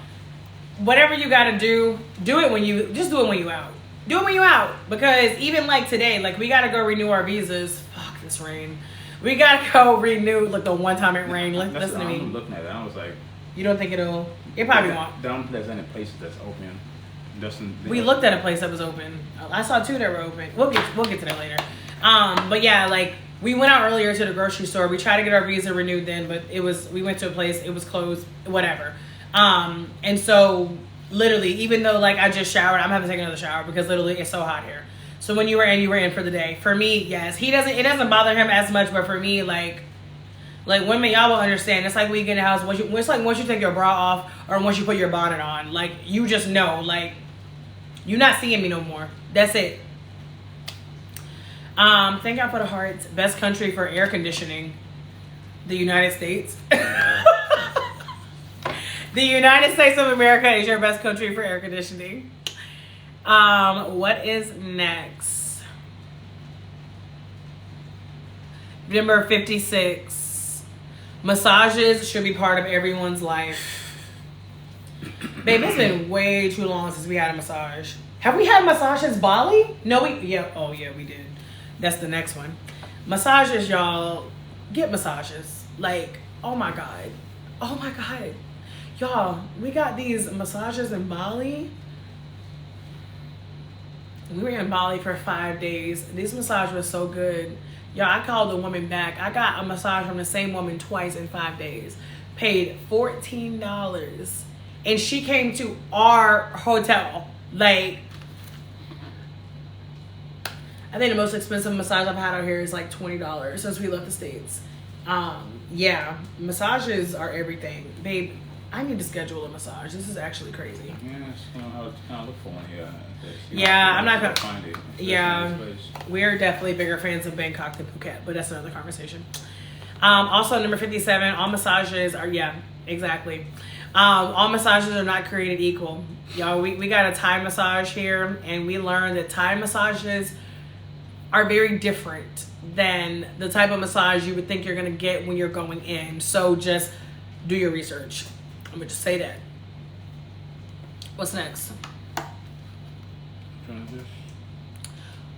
Speaker 1: whatever you gotta do it when you out. Do it when you out. Because even like today, like we gotta go renew our visas. Fuck this rain. We gotta go renew like the one time it rained. Listen to me.
Speaker 2: I'm looking at it. I was like,
Speaker 1: you don't think it'll? It probably won't.
Speaker 2: Don't there's any places that's open.
Speaker 1: We looked at a place that was open. I saw 2 that were open. We'll get to that later. But yeah, like we went out earlier to the grocery store. We tried to get our visa renewed then, but we went to a place, it was closed, whatever. And so literally, even though like I just showered, I'm having to take another shower because literally it's so hot here. So when you were in for the day. For me, yes, it doesn't bother him as much, but for me, like women, y'all will understand. It's like when you get in the house, once you take your bra off or once you put your bonnet on, like you just know, like you're not seeing me no more. That's it. Thank God for the hearts. Best country for air conditioning, the United States. The United States of America is your best country for air conditioning. What is next? Number 56. Massages should be part of everyone's life. Babe, it's been way too long since we had a massage. Have we had a massage since Bali? No, we did. That's the next one. Massages, y'all. Get massages. Like, oh my God. Y'all, we got these massages in Bali. We were in Bali for 5 days. This massage was so good. Y'all, I called the woman back. I got a massage from the same woman twice in 5 days. Paid $14. And she came to our hotel. Like, I think the most expensive massage I've had out here is like $20 since we left the States. Yeah, massages are everything. Babe, I need to schedule a massage. This is actually crazy.
Speaker 2: Yeah, I'll look for one here.
Speaker 1: Yeah, I'm not gonna
Speaker 2: find it.
Speaker 1: Yeah, we're definitely bigger fans of Bangkok than Phuket, but that's another conversation. Also, number 57, all massages are, yeah, exactly. All massages are not created equal. Y'all, we got a Thai massage here, and we learned that Thai massages are very different than the type of massage you would think you're gonna get when you're going in. So just do your research. I'm gonna just say that. What's next?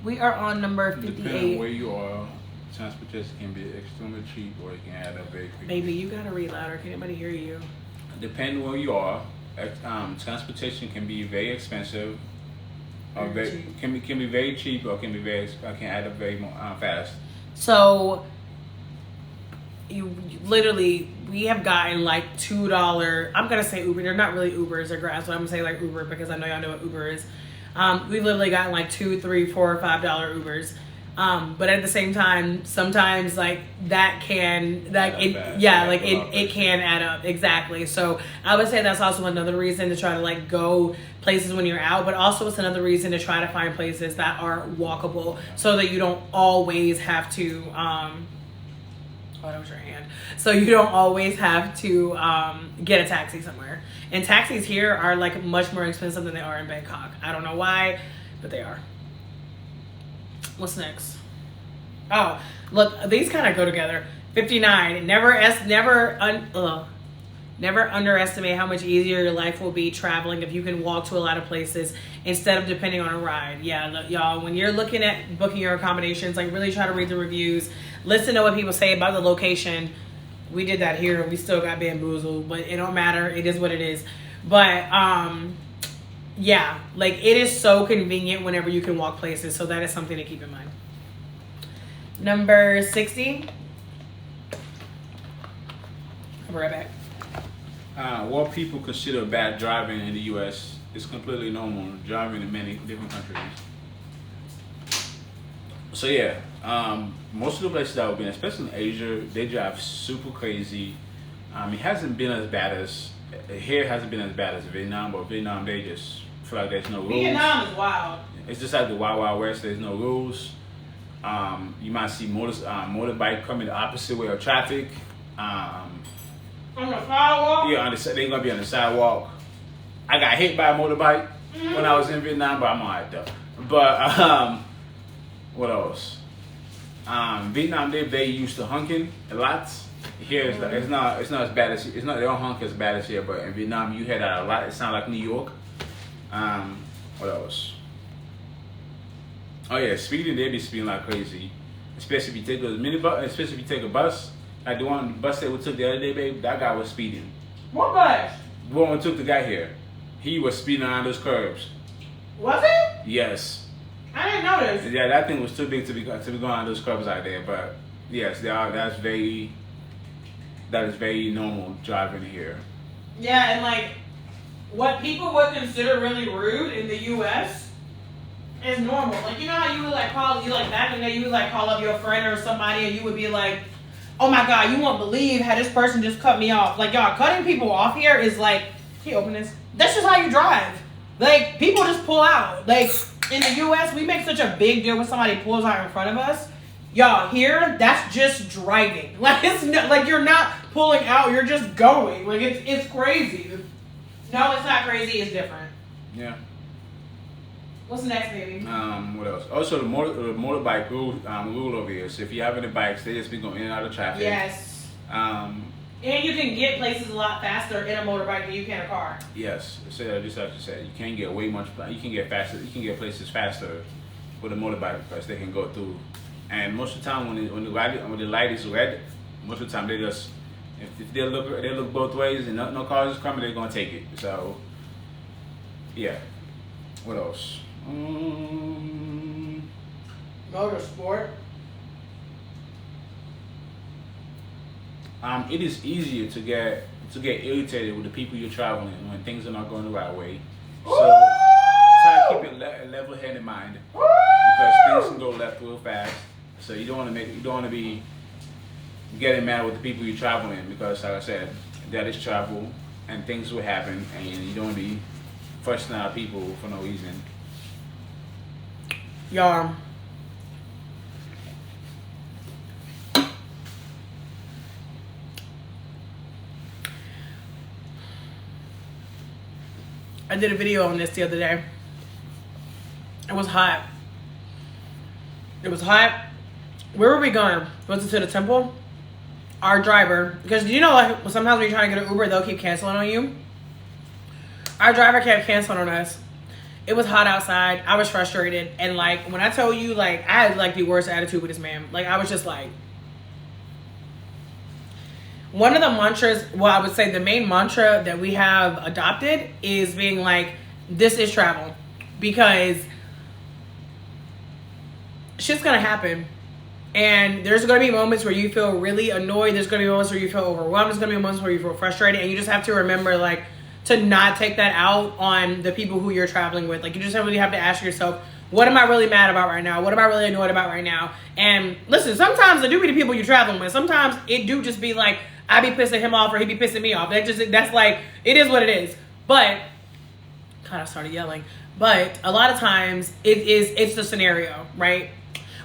Speaker 1: We are on number 58.
Speaker 2: Depending on where you are, transportation can be extremely cheap or it can add up very quickly.
Speaker 1: Baby, you gotta read louder. Can anybody hear you?
Speaker 2: Depending on where you are, transportation can be very expensive. Or can be very cheap or can add up very fast.
Speaker 1: So you literally, we have gotten like $2. I'm gonna say Uber. They're not really Ubers or Grabs, but I'm gonna say like Uber because I know y'all know what Uber is. We've literally gotten like $2, $3, $4, $5 Ubers. But at the same time, sometimes like that can it can add up. Exactly. So I would say that's also another reason to try to like go places when you're out, but also it's another reason to try to find places that are walkable so that you don't always have to that was your hand. So you don't always have to get a taxi somewhere. And taxis here are like much more expensive than they are in Bangkok. I don't know why, but they are. What's next? Oh, look, these kind of go together. 59. Never underestimate how much easier your life will be traveling if you can walk to a lot of places instead of depending on a ride. Yeah, look, y'all, when you're looking at booking your accommodations, like really try to read the reviews, listen to what people say about the location. We did that here and we still got bamboozled, but it don't matter. It is what it is. But yeah, like it is so convenient whenever you can walk places. So that is something to keep in mind. Number 60. I'll be right back.
Speaker 2: What people consider bad driving in the U.S. is completely normal driving in many different countries. So yeah, most of the places that we've been, especially in Asia, they drive super crazy. It hasn't been as bad as Vietnam, but Vietnam they just feel like there's no rules.
Speaker 1: Vietnam is wild.
Speaker 2: It's just like the Wild Wild West. There's no rules. You might see motorbike coming the opposite way of traffic.
Speaker 1: On the sidewalk?
Speaker 2: Yeah, they're gonna be on the sidewalk. I got hit by a motorbike when I was in Vietnam, but I'm alright though. But what else? Vietnam, they used to honking a lot. Here it's not as bad as they don't honk as bad as here, but in Vietnam you hear that a lot. It sounds like New York. What else? Oh yeah, speeding, they be speeding like crazy. Especially if you take a minibus, especially if you take a bus. Like the bus that we took the other day, babe, that guy was speeding.
Speaker 1: What bus?
Speaker 2: The one we took the guy here. He was speeding around those curbs.
Speaker 1: Was it?
Speaker 2: Yes.
Speaker 1: I didn't notice.
Speaker 2: Yeah, that thing was too big to be going on those curbs out there. But yes, that is very normal driving here.
Speaker 1: Yeah, and like what people would consider really rude in the U.S. is normal. Like, you know how you would like back in the day, you would like call up your friend or somebody and you would be like, oh my God, you won't believe how this person just cut me off. Like, y'all, cutting people off here is like, can you open this? That's just how you drive. Like, people just pull out. Like, in the U.S., we make such a big deal when somebody pulls out in front of us. Y'all, here, that's just driving. Like, it's not, like you're not pulling out, you're just going. Like, it's crazy. No, it's not crazy, it's different.
Speaker 2: Yeah.
Speaker 1: What's next, baby?
Speaker 2: What else? Also, the motorbike rule over here. So if you have any bikes, they just be going in and out of traffic.
Speaker 1: Yes. And you can get places a lot faster in a motorbike than you can a car.
Speaker 2: Yes. So just like you said, you can get you can get faster. You can get places faster with a motorbike because they can go through. And most of the time, when the light is red, most of the time they just if they look both ways and no cars is coming, they're gonna take it. So yeah. What else?
Speaker 1: Motorsport.
Speaker 2: It is easier to get irritated with the people you're traveling when things are not going the right way. So try to keep a level-headed mind because things can go left real fast. So you don't want to be getting mad with the people you're traveling because, like I said, that is travel and things will happen, and you don't want to be fussing out people for no reason.
Speaker 1: Y'all. I did a video on this the other day. It was hot. It was hot. Where were we going? Was it to the temple? Our driver, because you know, like sometimes when you're trying to get an Uber, they'll keep canceling on you. Our driver kept canceling on us. It was hot outside. I was frustrated. And like, when I tell you, like, I had like the worst attitude with this man. Like, I was just like, one of the mantras, well, I would say the main mantra that we have adopted is being like, this is travel. Because shit's gonna happen. And there's gonna be moments where you feel really annoyed. There's gonna be moments where you feel overwhelmed. There's gonna be moments where you feel frustrated. And you just have to remember, like, to not take that out on the people who you're traveling with. Like, you just really have to ask yourself, what am I really mad about right now? What am I really annoyed about right now? And listen, sometimes it do be the people you're traveling with. Sometimes it do just be like, I be pissing him off or he be pissing me off. That's like, it is what it is. But, God, I started yelling. But a lot of times it's the scenario, right?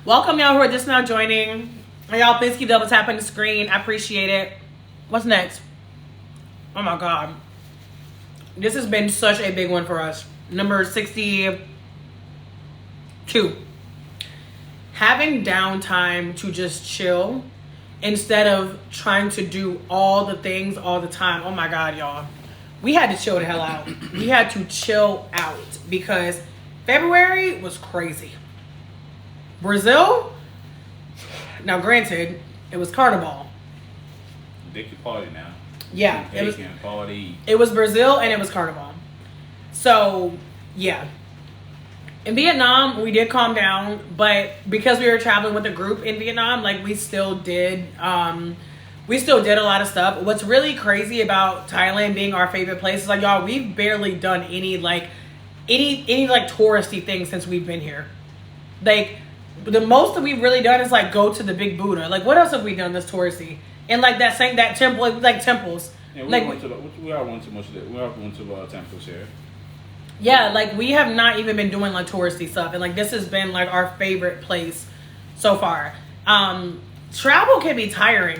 Speaker 1: Welcome y'all who are just now joining. Y'all please keep double tapping the screen. I appreciate it. What's next? Oh my God. This has been such a big one for us. Number 62. Having downtime to just chill instead of trying to do all the things all the time. Oh my God, y'all. We had to chill the hell out. We had to chill out because February was crazy. Brazil, now granted, it was Carnival.
Speaker 2: They could party now.
Speaker 1: Yeah, it was Brazil and it was Carnival. So yeah, in Vietnam we did calm down, but because we were traveling with a group in Vietnam, like we still did a lot of stuff. What's really crazy about Thailand being our favorite place is like, y'all, we've barely done any touristy things since we've been here. Like the most that we've really done is like go to the Big Buddha. Like what else have we done that's touristy? And like that temple, like temples.
Speaker 2: Yeah,
Speaker 1: we
Speaker 2: went to temples here.
Speaker 1: Yeah, like we have not even been doing like touristy stuff, and like this has been like our favorite place so far. Travel can be tiring.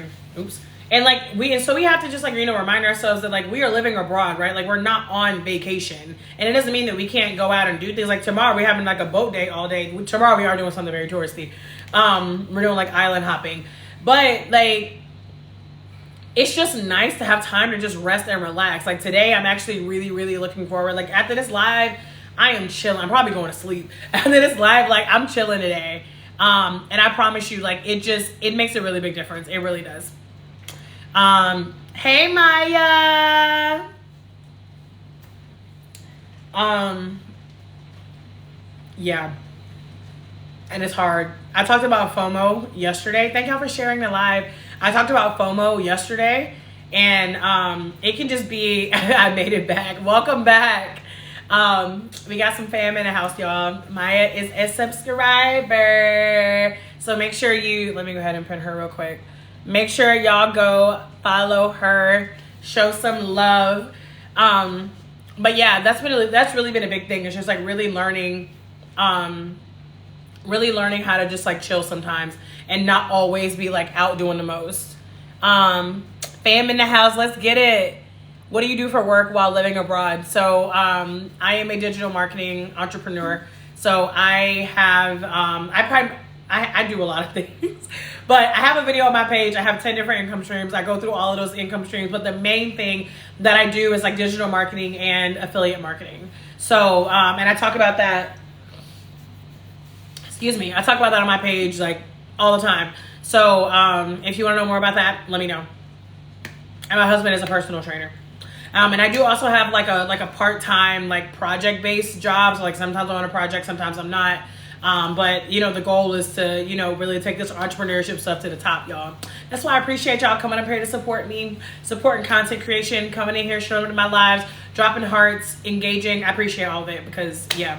Speaker 1: And like so we have to just like, you know, remind ourselves that like we are living abroad, right? Like we're not on vacation. And it doesn't mean that we can't go out and do things. Like tomorrow we're having like a boat day all day. Tomorrow we are doing something very touristy. We're doing like island hopping. But like it's just nice to have time to just rest and relax. Like today I'm actually really, really looking forward. Like after this live, I am chilling. I'm probably going to sleep. After this live, like I'm chilling today. And I promise you, like it makes a really big difference. It really does. Hey Maya. Yeah. And it's hard. I talked about FOMO yesterday. Thank y'all for sharing the live. I talked about FOMO yesterday, and it can just be I made it back. Welcome back. We got some fam in the house, y'all. Maya is a subscriber. So make sure let me go ahead and print her real quick. Make sure y'all go follow her, show some love. But yeah, that's really been a big thing. It's just like really learning how to just like chill sometimes and not always be like out doing the most. Fam in the house, let's get it. What do you do for work while living abroad? So I am a digital marketing entrepreneur. So I have I do a lot of things, but I have a video on my page. I have 10 different income streams. I go through all of those income streams, but the main thing that I do is like digital marketing and affiliate marketing. So, and I talk about that, I talk about that on my page like all the time. So, if you want to know more about that, let me know. And my husband is a personal trainer. And I do also have like a part-time like project-based job. So like sometimes I'm on a project, sometimes I'm not. But you know, the goal is to, you know, really take this entrepreneurship stuff to the top, y'all. That's why I appreciate y'all coming up here to support me, supporting content creation, coming in here, showing up in my lives, dropping hearts, engaging. I appreciate all of it because yeah,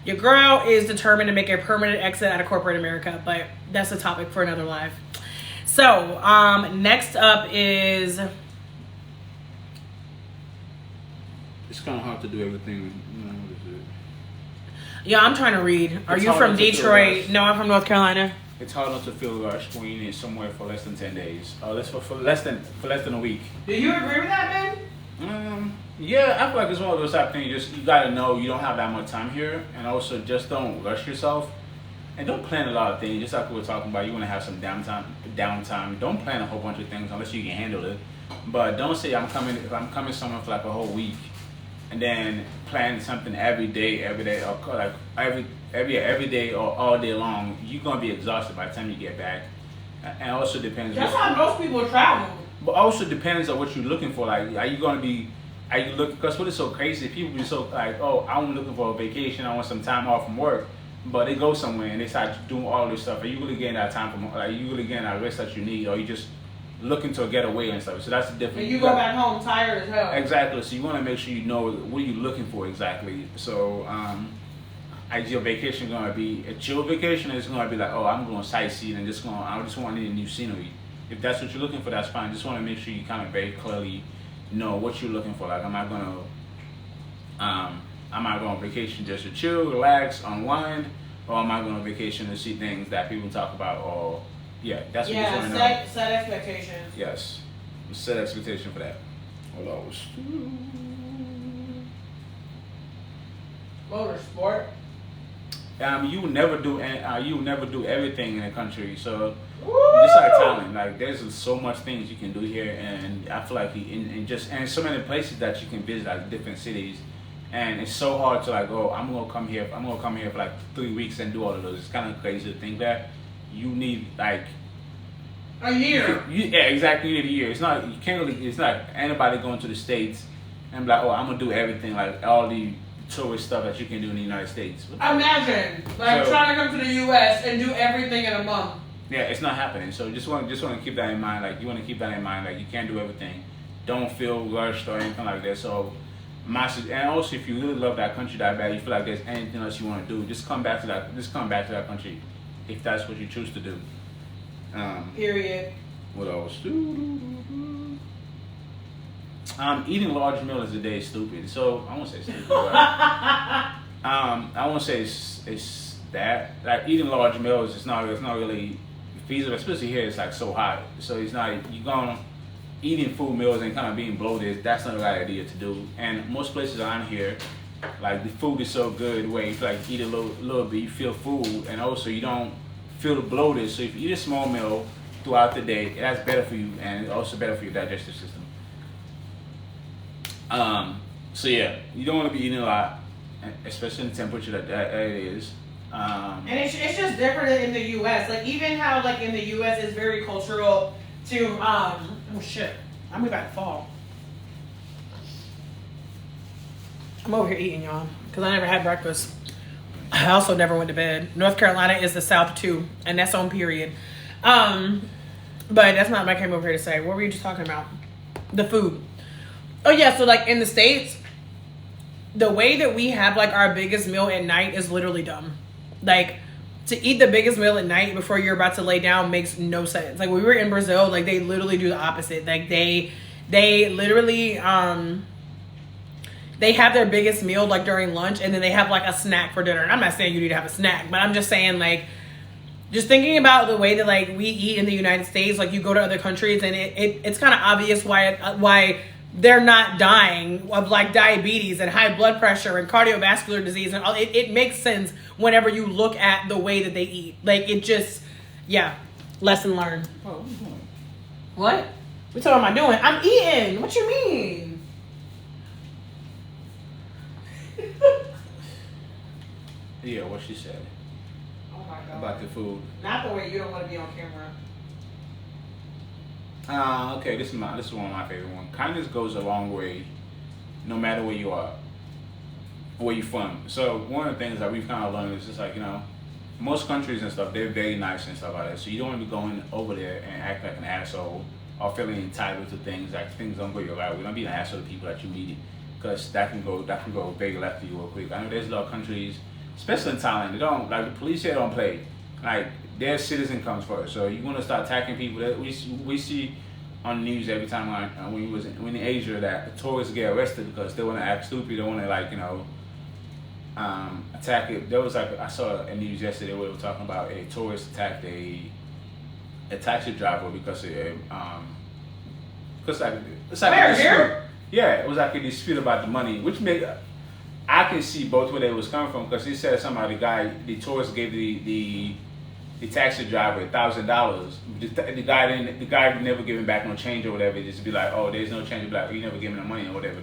Speaker 1: your girl is determined to make a permanent exit out of corporate America, but that's a topic for another live. So, next up is...
Speaker 2: It's kind of hard to do everything, you know, what is it?
Speaker 1: Yeah, I'm trying to read. Are you from Detroit? No, I'm from North Carolina.
Speaker 2: It's hard not to feel rushed when you're somewhere for less than 10 days. For less than a week.
Speaker 1: Do you agree with that, man?
Speaker 2: Yeah, I feel like it's one of those type of things. You gotta know you don't have that much time here, and also just don't rush yourself, and don't plan a lot of things. Just like we were talking about, you want to have some downtime. Don't plan a whole bunch of things unless you can handle it. But don't say I'm coming somewhere for like a whole week, and then plan something every day, or like every day or all day long. You're gonna be exhausted by the time you get back, and also depends.
Speaker 1: That's how most people travel.
Speaker 2: But also depends on what you're looking for. Like, are you looking? Because what is so crazy? People be so like, oh, I'm looking for a vacation. I want some time off from work. But they go somewhere and they start doing all this stuff. Are you really getting that time from? Like, you really getting that rest that you need, or you just looking to get away and stuff? So that's the difference.
Speaker 1: And you go back home tired as hell.
Speaker 2: Exactly. So you want to make sure you know what you're looking for exactly. So, your vacation gonna be a chill vacation? Or it's gonna be like, oh, I'm going sightseeing and I just want a new scenery. If that's what you're looking for, that's fine. Just want to make sure you kind of very clearly know what you're looking for. Like, am I going on vacation just to chill, relax, unwind, or am I going on vacation to see things that people talk about? Or that's what you want to know.
Speaker 1: Set expectations.
Speaker 2: Yes, set expectation for that. Hold on.
Speaker 1: Motorsport.
Speaker 2: You will never do everything in a country. So just like Thailand, like there's so much things you can do here, and I feel like and so many places that you can visit, like different cities, and it's so hard to like, oh, I'm gonna come here for like 3 weeks and do all of those. It's kind of crazy to think that you need like
Speaker 1: a year.
Speaker 2: Yeah, exactly. You need a year. It's not anybody going to the States and be like, oh, I'm gonna do everything, like all the tourist stuff that you can do in the United States.
Speaker 1: Imagine trying to come to the U.S. and do everything in a month.
Speaker 2: Yeah, it's not happening. So just want to keep that in mind. Like, you want to keep that in mind. Like, you can't do everything. Don't feel rushed or anything like that. So and also, if you really love that country that bad, you feel like there's anything else you want to do, just come back to that. Just come back to that country, if that's what you choose to do.
Speaker 1: Period.
Speaker 2: What else? Eating large meals a day is stupid. So I won't say stupid. But, I won't say it's that. Like, eating large meals, it's not really feasible, especially here. It's like so hot, so it's not you going eating full meals and kind of being bloated. That's not the right idea to do. And most places around here, like the food is so good where if you like eat a little bit, you feel full, and also you don't feel bloated. So if you eat a small meal throughout the day, that's better for you, and it's also better for your digestive system. So yeah, you don't want to be eating a lot, especially in the temperature that it is.
Speaker 1: And it's just different in the U.S. Like even how like in the U.S. it's very cultural to oh shit, I'm about to fall. I'm over here eating, y'all, because I never had breakfast. I also never went to bed. North Carolina is the South too, and that's on period. But that's not what I came over here to say. What were you just talking about? The food. Oh yeah, so like in the States, the way that we have like our biggest meal at night is literally dumb. Like to eat the biggest meal at night before you're about to lay down makes no sense. Like when we were in Brazil, like they literally do the opposite. Like they literally they have their biggest meal like during lunch, and then they have like a snack for dinner. And I'm not saying you need to have a snack, but I'm just saying like just thinking about the way that like we eat in the United States, like you go to other countries and it's kind of obvious why they're not dying of like diabetes and high blood pressure and cardiovascular disease and all. It makes sense whenever you look at the way that they eat. Like it just, yeah, lesson learned.
Speaker 2: Oh,
Speaker 1: What? What am I doing? I'm eating. What you mean?
Speaker 2: yeah, what she said
Speaker 1: Oh my God.
Speaker 2: about the food.
Speaker 1: Not the way you don't want to be on camera.
Speaker 2: Okay, this is one of my favorite ones. Kindness goes a long way, no matter where you are, where you're from. So one of the things that we've kind of learned is just like most countries and stuff, they're very nice and stuff like that. So you don't want to be going over there and act like an asshole or feeling entitled to things like things don't go your way. We don't be an asshole to people that you meet, because that can go very left to you real quick. I know there's a lot of countries, especially in Thailand, they don't like the police here don't play. Like their citizen comes first. So you want to start attacking people. That we see on the news every time when in Asia that tourists get arrested because they want to act stupid. They want to attack it. There was like I saw a news yesterday where they were talking about a tourist attacked a taxi driver because it's like
Speaker 1: Where,
Speaker 2: a dispute.
Speaker 1: here?
Speaker 2: Yeah, it was like a dispute about the money, which made I can see both where they was coming from, because he said somebody the tourist gave the taxi driver $1,000. The guy never giving back no change or whatever. Just be like, oh, there's no change. Be like, you never giving the money or whatever.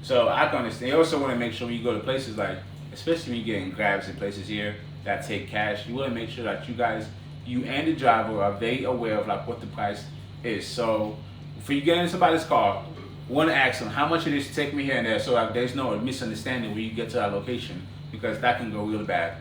Speaker 2: So I can understand. You also want to make sure when you go to places like, especially when you're getting grabs in places here that take cash, you want to make sure that you and the driver are very aware of like what the price is. So for you get in somebody's car, want to ask them how much it is to take me here and there, so like there's no misunderstanding when you get to that location, because that can go really bad.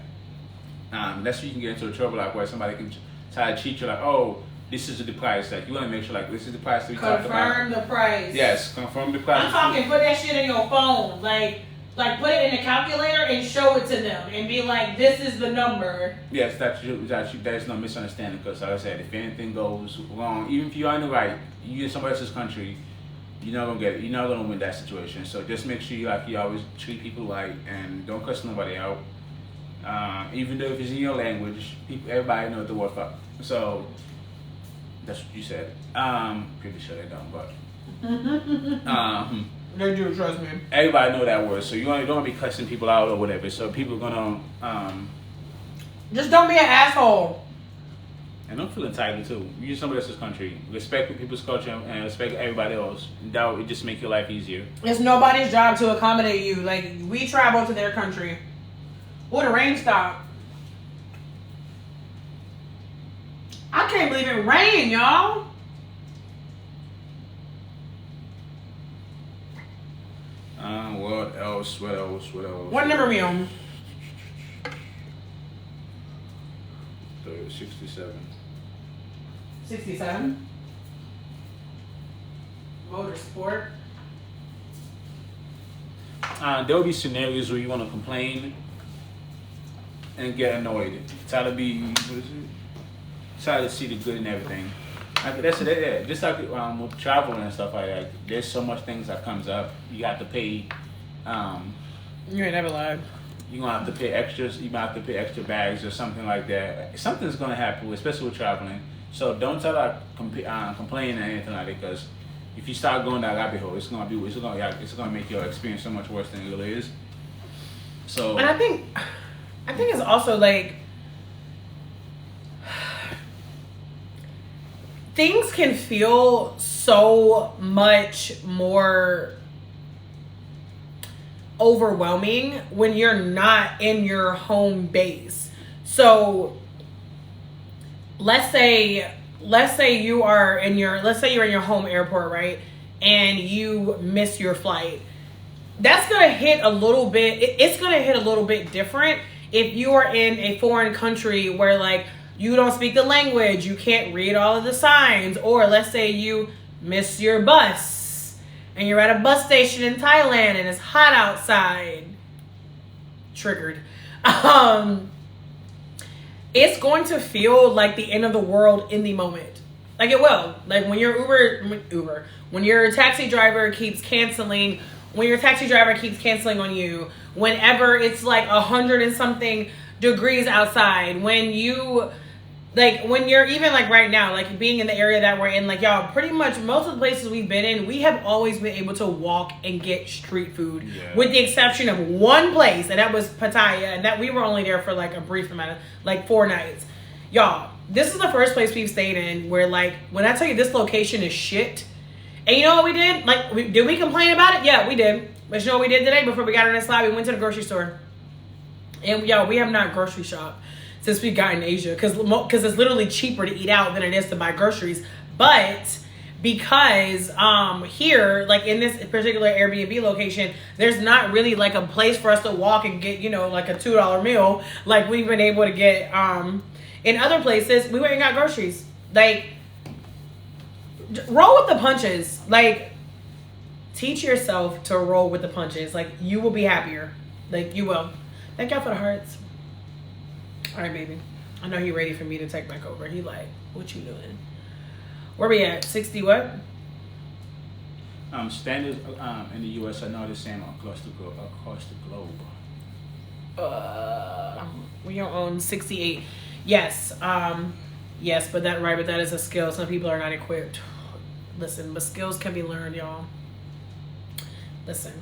Speaker 2: That's where you can get into trouble, like where somebody can try to cheat you, like, oh, this is the price. Like you want to make sure like this is the price that we talked about.
Speaker 1: Confirm the price.
Speaker 2: Yes, confirm the price.
Speaker 1: I'm talking put that shit in your phone. Like put it in the calculator and show it to them and be like, this is the number.
Speaker 2: Yes, there's no misunderstanding, because like I said, if anything goes wrong, even if you are in the right, you in somebody else's country, you're not gonna get it. You're not gonna win that situation. So just make sure you always treat people right and don't cuss nobody out. Even though if it's in your language, everybody knows the word fuck. So that's what you said. Pretty sure they don't, but
Speaker 1: They do, trust me.
Speaker 2: everybody know that word. So you don't want to be cussing people out or whatever. So people are gonna
Speaker 1: Just don't be an asshole.
Speaker 2: and don't feel entitled too. You're in somebody else's country. Respect people's culture and respect everybody else. That would just make your life easier.
Speaker 1: It's nobody's job to accommodate you. Like we travel to their country. Oh, the rain stopped. I can't believe it rained, y'all.
Speaker 2: What else? What else? What else?
Speaker 1: What number we on?
Speaker 2: 67.
Speaker 1: 67. Motorsport.
Speaker 2: There will be scenarios where you want to complain and get annoyed. Try to see the good in everything. Like that's it. Yeah. Just like with traveling and stuff like that. There's so much things that comes up. You have to pay.
Speaker 1: You ain't never lied.
Speaker 2: You're gonna have to pay extras. You might have to pay extra bags or something like that. Something's gonna happen, especially with traveling. So don't try to complain or anything like that, because if you start going down that rabbit hole, it's gonna make your experience so much worse than it really is. So
Speaker 1: And I think it's also like things can feel so much more overwhelming when you're not in your home base. So let's say you're in your home airport, right? And you miss your flight. That's gonna hit a little bit. It's gonna hit a little bit different if you are in a foreign country where like you don't speak the language, you can't read all of the signs, or let's say you miss your bus and you're at a bus station in Thailand and it's hot outside. Triggered. It's going to feel like the end of the world in the moment. Like it will. Like when your when your taxi driver keeps canceling, on you, whenever it's like 100 and something degrees outside, when you're even like right now, like being in the area that we're in, like y'all, pretty much most of the places we've been in, we have always been able to walk and get street food, with the exception of one place, and that was Pattaya, and that we were only there for like a brief amount of like 4 nights. Y'all, this is the first place we've stayed in where like when I tell you this location is shit, and you know what we did? Like, did we complain about it? Yeah, we did. But you know what we did today before we got on this slide? We went to the grocery store, and y'all, we have not grocery shopped since we got in Asia, because it's literally cheaper to eat out than it is to buy groceries. But because here, like in this particular Airbnb location, there's not really like a place for us to walk and get, like a $2 meal like we've been able to get in other places. We went and got groceries. Like, roll with the punches. Like, teach yourself to roll with the punches. Like, you will be happier. Like, you will. Thank y'all for the hearts. All right, baby. I know he ready for me to take back over. He like, what you doing? Where we at? 60 what?
Speaker 2: Standards in the U.S. are not the same across the globe.
Speaker 1: We are on 68. Yes. Yes, but that is a skill. Some people are not equipped. Listen, but skills can be learned, y'all. Listen,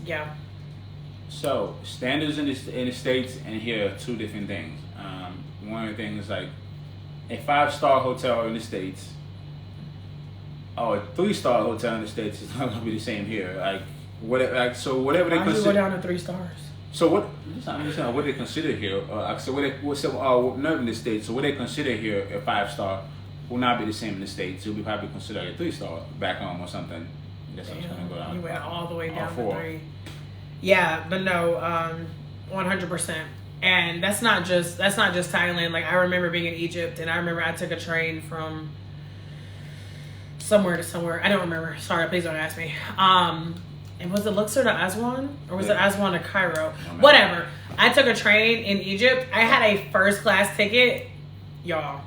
Speaker 1: yeah.
Speaker 2: So standards in the States and here are 2 different things. One of the things, like a 5-star hotel in the States or a 3-star hotel in the States is not gonna be the same here. Like whatever they
Speaker 1: consider. Why do you go down to 3 stars?
Speaker 2: So what they consider here? Not in the States. So what they consider here a 5-star will not be the same in the States. It'll be probably considered a 3-star back home or something. That's how it's gonna go down.
Speaker 1: You went all the way down
Speaker 2: to
Speaker 1: 3. Yeah, but no, 100%. And that's not just Thailand. Like, I remember being in Egypt, and I remember I took a train from somewhere to somewhere. I don't remember. Sorry, please don't ask me. And was it Luxor to Aswan? Or was it Aswan to Cairo? No, whatever. I took a train in Egypt. I had a first class ticket. Y'all.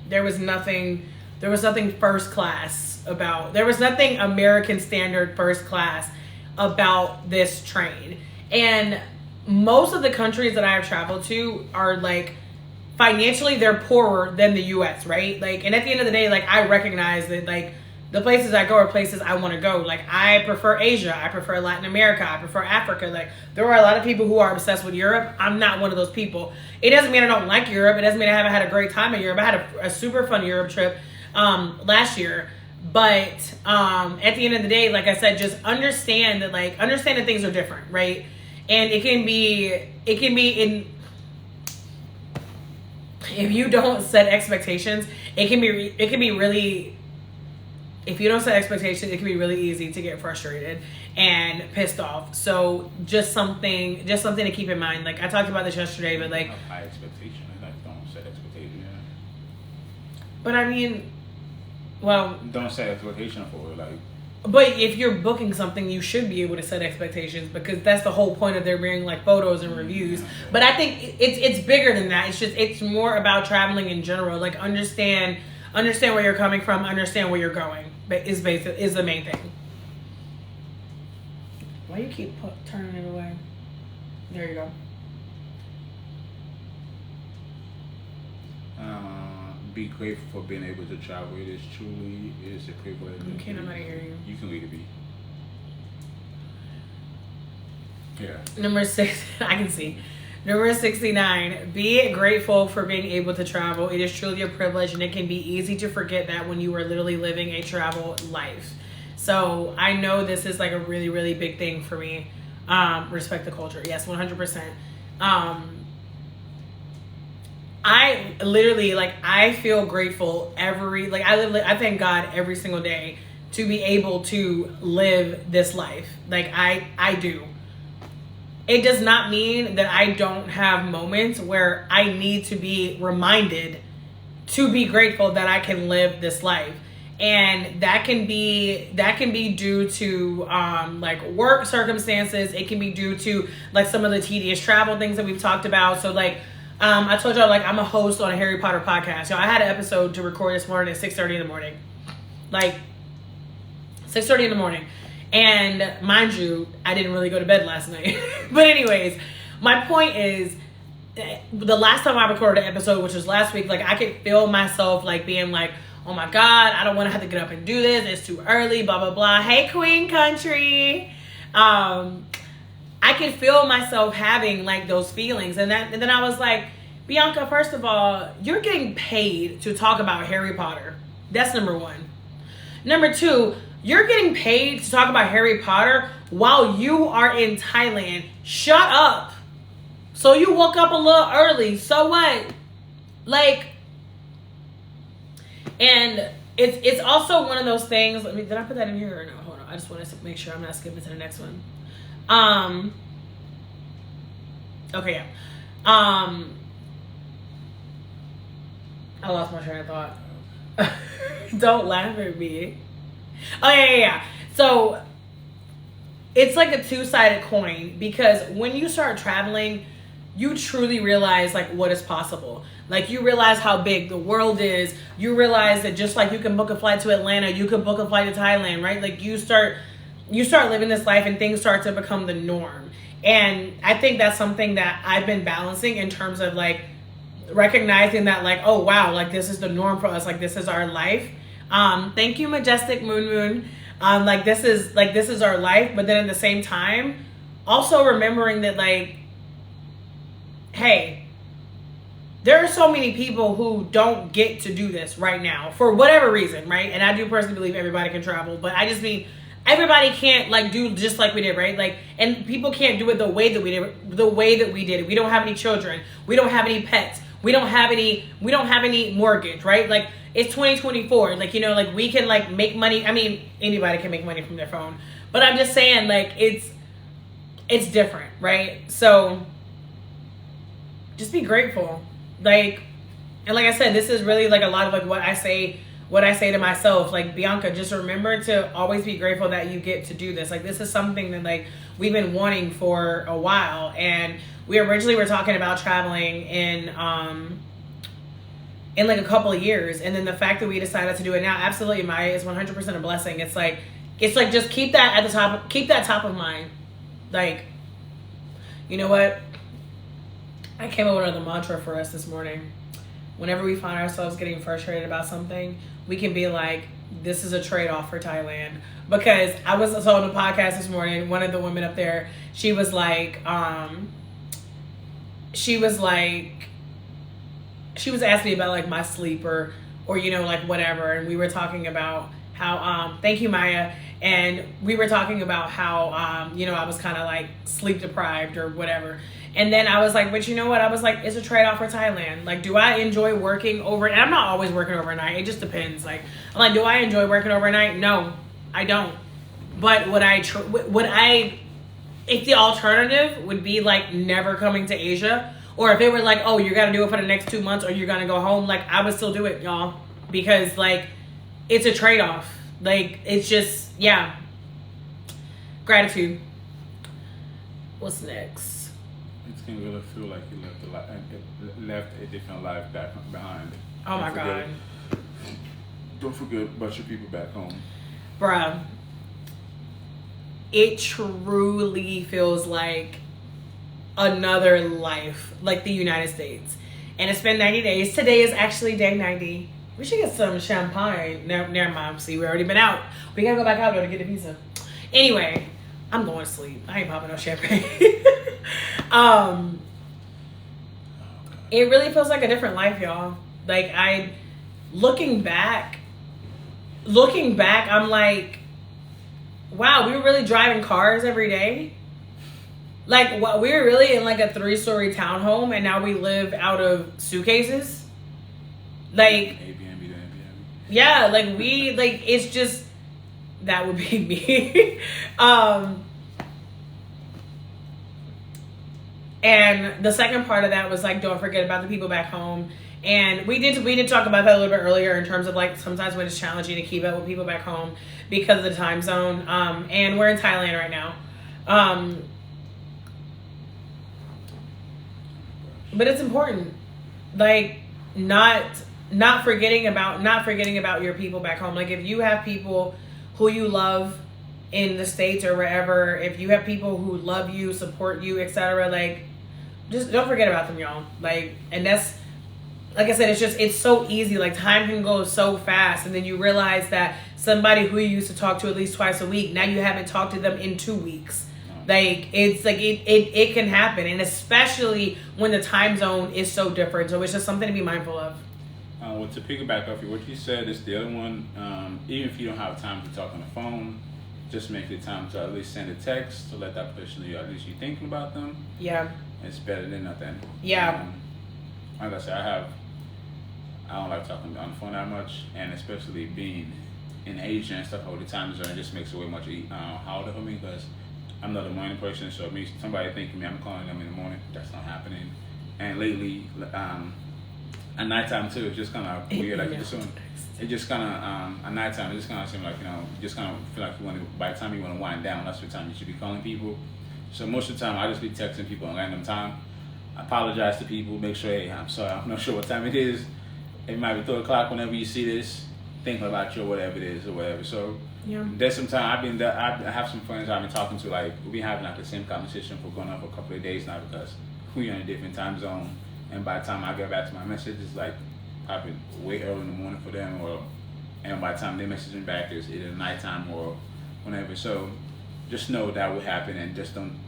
Speaker 1: There was nothing first class about. There was nothing American standard first class about this train. And most of the countries that I have traveled to are like financially they're poorer than the US, right? Like, and at the end of the day, like, I recognize that like the places I go are places I want to go. Like, I prefer Asia, I prefer Latin America, I prefer Africa. Like, there are a lot of people who are obsessed with Europe. I'm not one of those people. It doesn't mean I don't like Europe. It doesn't mean I haven't had a great time in Europe. I had a super fun Europe trip last year. But at the end of the day, like I said, just understand that things are different, right? And it can be in, if you don't set expectations, if you don't set expectations, it can be really easy to get frustrated and pissed off. So just something to keep in mind. Like, I talked about this yesterday, but like,
Speaker 2: high expectations, like, don't set expectations.
Speaker 1: But I mean, well,
Speaker 2: don't set expectation for it, like.
Speaker 1: But if you're booking something, you should be able to set expectations, because that's the whole point of there being like photos and reviews. But I think it's bigger than that. It's more about traveling in general. Like, understand where you're coming from, understand where you're going. But is the main thing. Why you keep turning it away? There you go.
Speaker 2: Be grateful for being able to travel. It is truly is a privilege.
Speaker 1: Okay, I'm not hear you.
Speaker 2: You can read it, B. Yeah.
Speaker 1: Number 6, I can see. Number 69, be grateful for being able to travel. It is truly a privilege, and it can be easy to forget that when you are literally living a travel life. So I know this is like a really, really big thing for me. Respect the culture. Yes, 100%. I literally, like, I feel grateful I thank God every single day to be able to live this life. Like, I do. It does not mean that I don't have moments where I need to be reminded to be grateful that I can live this life. And that can be due to like work circumstances. It can be due to like some of the tedious travel things that we've talked about. So like I told y'all, like, I'm a host on a Harry Potter podcast. So I had an episode to record this morning at 6:30 in the morning. Like 6:30 in the morning. And mind you, I didn't really go to bed last night. But anyways, my point is, the last time I recorded an episode, which was last week, like, I could feel myself like being like, oh my God, I don't want to have to get up and do this. It's too early, blah, blah, blah. Hey, Queen Country. I could feel myself having like those feelings. And then I was like, Bianca, first of all, you're getting paid to talk about Harry Potter. That's number one. Number two, you're getting paid to talk about Harry Potter while you are in Thailand. Shut up. So you woke up a little early. So what? Like, and it's also one of those things. Did I put that in here or no? Hold on. I just want to make sure I'm not skipping to the next one. Okay, yeah. I lost my train of thought. Don't laugh at me. Oh, yeah. So it's like a two-sided coin, because when you start traveling, you truly realize like what is possible. Like, you realize how big the world is. You realize that just like you can book a flight to Atlanta, you can book a flight to Thailand, right? Like, you start living this life and things start to become the norm. And I think that's something that I've been balancing in terms of like recognizing that like, oh wow, like this is the norm for us. Like, this is our life. Thank you, Majestic Moon. Like this is our life. But then at the same time, also remembering that like, hey, there are so many people who don't get to do this right now for whatever reason, right? And I do personally believe everybody can travel, but I just mean everybody can't like do just like we did, right? Like, and people can't do it the way that we did it. We don't have any children. We don't have any pets. We don't have any mortgage, right? Like, it's 2024. Like, you know, like we can like make money. I mean, anybody can make money from their phone, but I'm just saying like it's different, right? So just be grateful. Like, and like I said, this is really like a lot of like what I say to myself. Like, Bianca, just remember to always be grateful that you get to do this. Like, this is something that like we've been wanting for a while. And we originally were talking about traveling in like a couple of years. And then the fact that we decided to do it now, absolutely, Maya, is 100% a blessing. It's like just keep that at the top, keep that top of mind. Like, you know what? I came up with another mantra for us this morning. Whenever we find ourselves getting frustrated about something, we can be like, this is a trade-off for Thailand. Because I was on the podcast this morning, one of the women up there, she was asking me about like my sleep or you know, like whatever. And we were talking about how, thank you, Maya. And we were talking about how, you know, I was kind of like sleep deprived or whatever. And then I was like, but you know what? I was like, it's a trade-off for Thailand. Like, do I enjoy working over? And I'm not always working overnight. It just depends. Like, I'm like, do I enjoy working overnight? No, I don't. But if the alternative would be like never coming to Asia, or if it were like, oh, you got to do it for the next 2 months or you're going to go home, like, I would still do it, y'all. Because like, it's a trade-off. Like, it's just, yeah. Gratitude. What's next?
Speaker 2: It can really feel like you left a different life back behind.
Speaker 1: Oh my God.
Speaker 2: Don't forget about your people back home.
Speaker 1: Bruh. It truly feels like another life, like the United States. and it's been 90 days. Today is actually day 90. We should get some champagne. Never mind. See, we already been out. We gotta go back out there to get the pizza. Anyway, I'm going to sleep. I ain't popping no champagne. It really feels like a different life, y'all. Like, looking back, I'm like, wow, we were really driving cars every day. Like, what, we were really in like a 3-story townhome, and now we live out of suitcases. Like, yeah, like it's just, that would be me. And the second part of that was like, don't forget about the people back home. And we did talk about that a little bit earlier in terms of like sometimes when it's challenging to keep up with people back home because of the time zone. And we're in Thailand right now. But it's important, like not forgetting about your people back home. Like if you have people who you love in the States or wherever, if you have people who love you, support you, etc., like just don't forget about them, y'all. Like, and that's, like I said, it's so easy. Like time can go so fast, and then you realize that somebody who you used to talk to at least twice a week, now you haven't talked to them in 2 weeks. Like it's like it can happen, and especially when the time zone is so different. So it's just something to be mindful of.
Speaker 2: Well, to piggyback off what you said, is the other one. Even if you don't have time to talk on the phone, just make the time to at least send a text to let that person know at least you're thinking about them.
Speaker 1: Yeah,
Speaker 2: it's better than nothing.
Speaker 1: Yeah.
Speaker 2: Like I said, I don't like talking on the phone that much, and especially being in Asia and stuff all the time zone, it just makes it way much harder for me because I'm not a morning person. So me, somebody thinking me, I'm calling them in the morning. That's not happening. And lately, at nighttime too, it's just kind of weird. Like it just kind of at nighttime, it just kind of seems like you just kind of feel like you want to. By the time you want to wind down, that's the time you should be calling people. So most of the time, I just be texting people at random time. I apologize to people. Make sure, hey, I'm sorry, I'm not sure what time it is. It might be 3 o'clock whenever you see this. Thinking about you or whatever it is or whatever. So yeah, there's some time I have some friends I've been talking to, like we've been having like the same conversation for going on for a couple of days now because we're in a different time zone. And by the time I get back to my message, it's like probably way early in the morning for them, and by the time they message me back, it's either nighttime or whenever. So just know that will happen, and just don't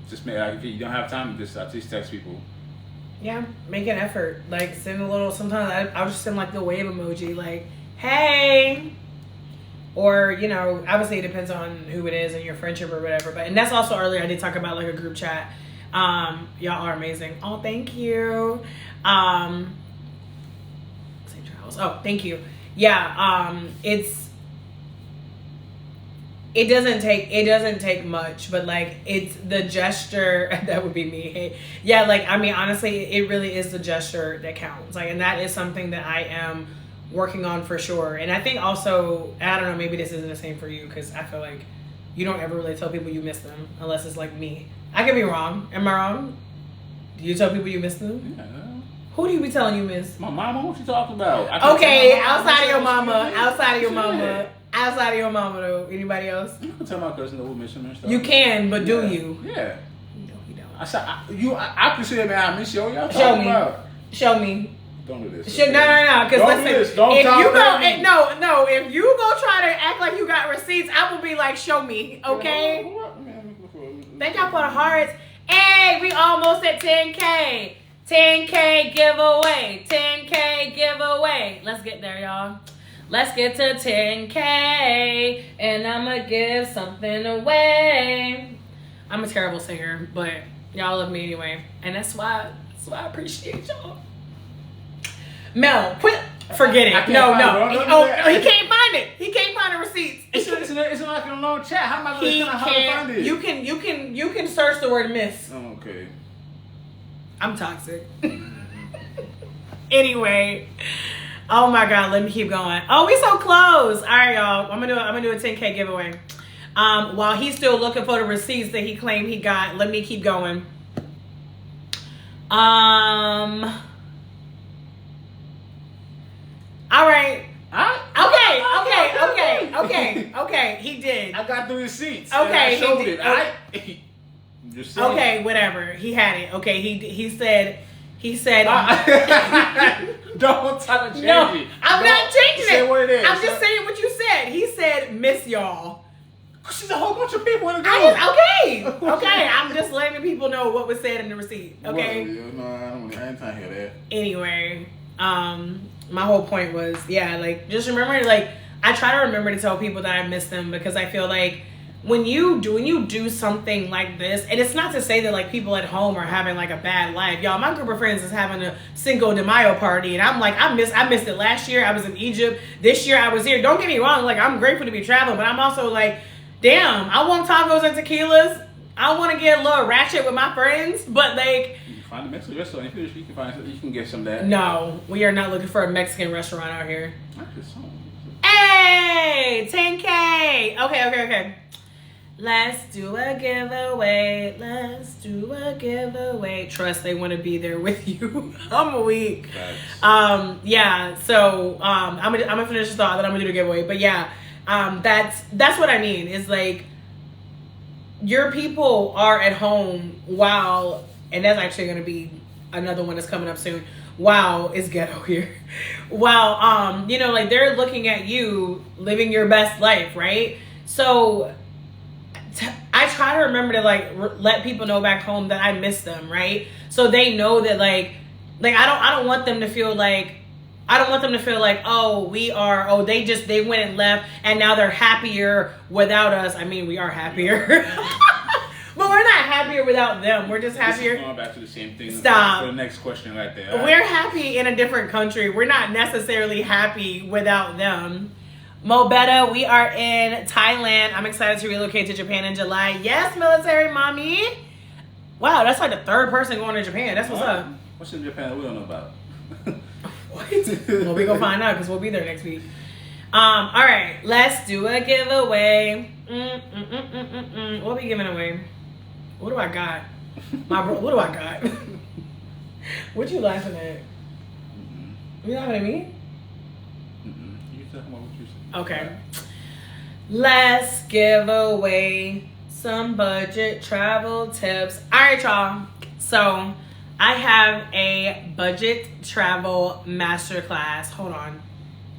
Speaker 2: just make like if you don't have time, just at least text people.
Speaker 1: Yeah, make an effort. Like send a little. Sometimes I'll just send like the wave emoji, like hey, or obviously it depends on who it is and your friendship or whatever. But and that's also earlier I did talk about like a group chat. Y'all are amazing. Oh, thank you. St. Charles. Oh, thank you. Yeah. It doesn't take much, but like it's the gesture that would be me. Hey, yeah. Like I mean, honestly, it really is the gesture that counts. Like, and that is something that I am working on for sure. And I think also, I don't know, maybe this isn't the same for you because I feel like you don't ever really tell people you miss them unless it's like me. I could be wrong. Am I wrong? Do you tell people you miss them?
Speaker 2: Yeah.
Speaker 1: Who do you be telling you miss?
Speaker 2: My mama. What you talking about?
Speaker 1: Okay, outside of your mama. Outside of your mama. Outside of your mama, though. Anybody else?
Speaker 2: You can tell my cousin that we miss him and stuff.
Speaker 1: You can, but do you?
Speaker 2: Yeah.
Speaker 1: No, you don't.
Speaker 2: I can say, man, I miss you. Y'all
Speaker 1: Show me.
Speaker 2: About?
Speaker 1: Show me.
Speaker 2: Don't do this.
Speaker 1: No. Because listen,
Speaker 2: Don't
Speaker 1: if you go,
Speaker 2: me.
Speaker 1: If you go try to act like you got receipts, I will be like, show me, okay? Thank y'all for the hearts. Hey, we almost at 10K. 10K giveaway. 10K giveaway. Let's get there, y'all. Let's get to 10K, and I'ma give something away. I'm a terrible singer, but y'all love me anyway, and that's why I appreciate y'all. Mel, quit. Forget it. No. He can't find it. He can't find the receipts.
Speaker 2: It's like in a long chat. How am I going to find it?
Speaker 1: You can search the word miss.
Speaker 2: Oh, okay.
Speaker 1: I'm toxic. Anyway. Oh my God, let me keep going. Oh, we so close. All right, y'all. I'm gonna do a 10K giveaway. While he's still looking for the receipts that he claimed he got, let me keep going. All right. Okay. He did.
Speaker 2: I got the receipts.
Speaker 1: Okay,
Speaker 2: I showed it.
Speaker 1: Okay, whatever. He had it. Okay, he said He said,
Speaker 2: Don't try to change
Speaker 1: no,
Speaker 2: it.
Speaker 1: I'm not changing
Speaker 2: say
Speaker 1: it.
Speaker 2: what it is.
Speaker 1: I'm just saying what you said. He said, miss y'all.
Speaker 2: She's a whole bunch of people in the group.
Speaker 1: Okay. I'm just letting the people know what was said in the receipt. Okay.
Speaker 2: Well, no, I ain't trying to hear that.
Speaker 1: Anyway, my whole point was, just remember, I try to remember to tell people that I miss them, because I feel like when you do something like this, and it's not to say that like people at home are having like a bad life. Y'all, my group of friends is having a Cinco de Mayo party, and I'm like, I missed it last year. I was in Egypt. This year I was here. Don't get me wrong, like I'm grateful to be traveling, but I'm also like, damn, I want tacos and tequilas. I want to get a little ratchet with my friends, but like,
Speaker 2: you can find a Mexican restaurant. If you can get some of that.
Speaker 1: no, we are not looking for a Mexican restaurant out here.
Speaker 2: Not this song.
Speaker 1: Hey, 10K. Okay. Let's do a giveaway. Trust, they want to be there with you. I'm weak. Yeah. So I'm gonna finish this thought, then I'm gonna do the giveaway. But yeah, that's what I mean. Is like your people are at home while, and that's actually gonna be another one that's coming up soon. Wow, it's ghetto here. While like they're looking at you living your best life, right? So I try to remember to let people know back home that I miss them, right? So they know that like I don't want them to feel like they went and left and now they're happier without us. I mean, we are happier. But we're not happier without them. We're just happier.
Speaker 2: This is going back to the same thing.
Speaker 1: Stop.
Speaker 2: For the next question right there.
Speaker 1: We're happy in a different country. We're not necessarily happy without them. Mobetta, we are in Thailand. I'm excited to relocate to Japan in July. Yes, military mommy. Wow, that's like the third person going to Japan. That's what's up.
Speaker 2: What's in Japan that we don't know about?
Speaker 1: What? Well, we gonna find out because we'll be there next week. All right, let's do a giveaway. What are we giving away? What do I got? What do I got? What you laughing at? You laughing at me?
Speaker 2: You talking about what you said?
Speaker 1: Okay. Let's give away some budget travel tips. All right, y'all. So I have a budget travel masterclass. Hold on.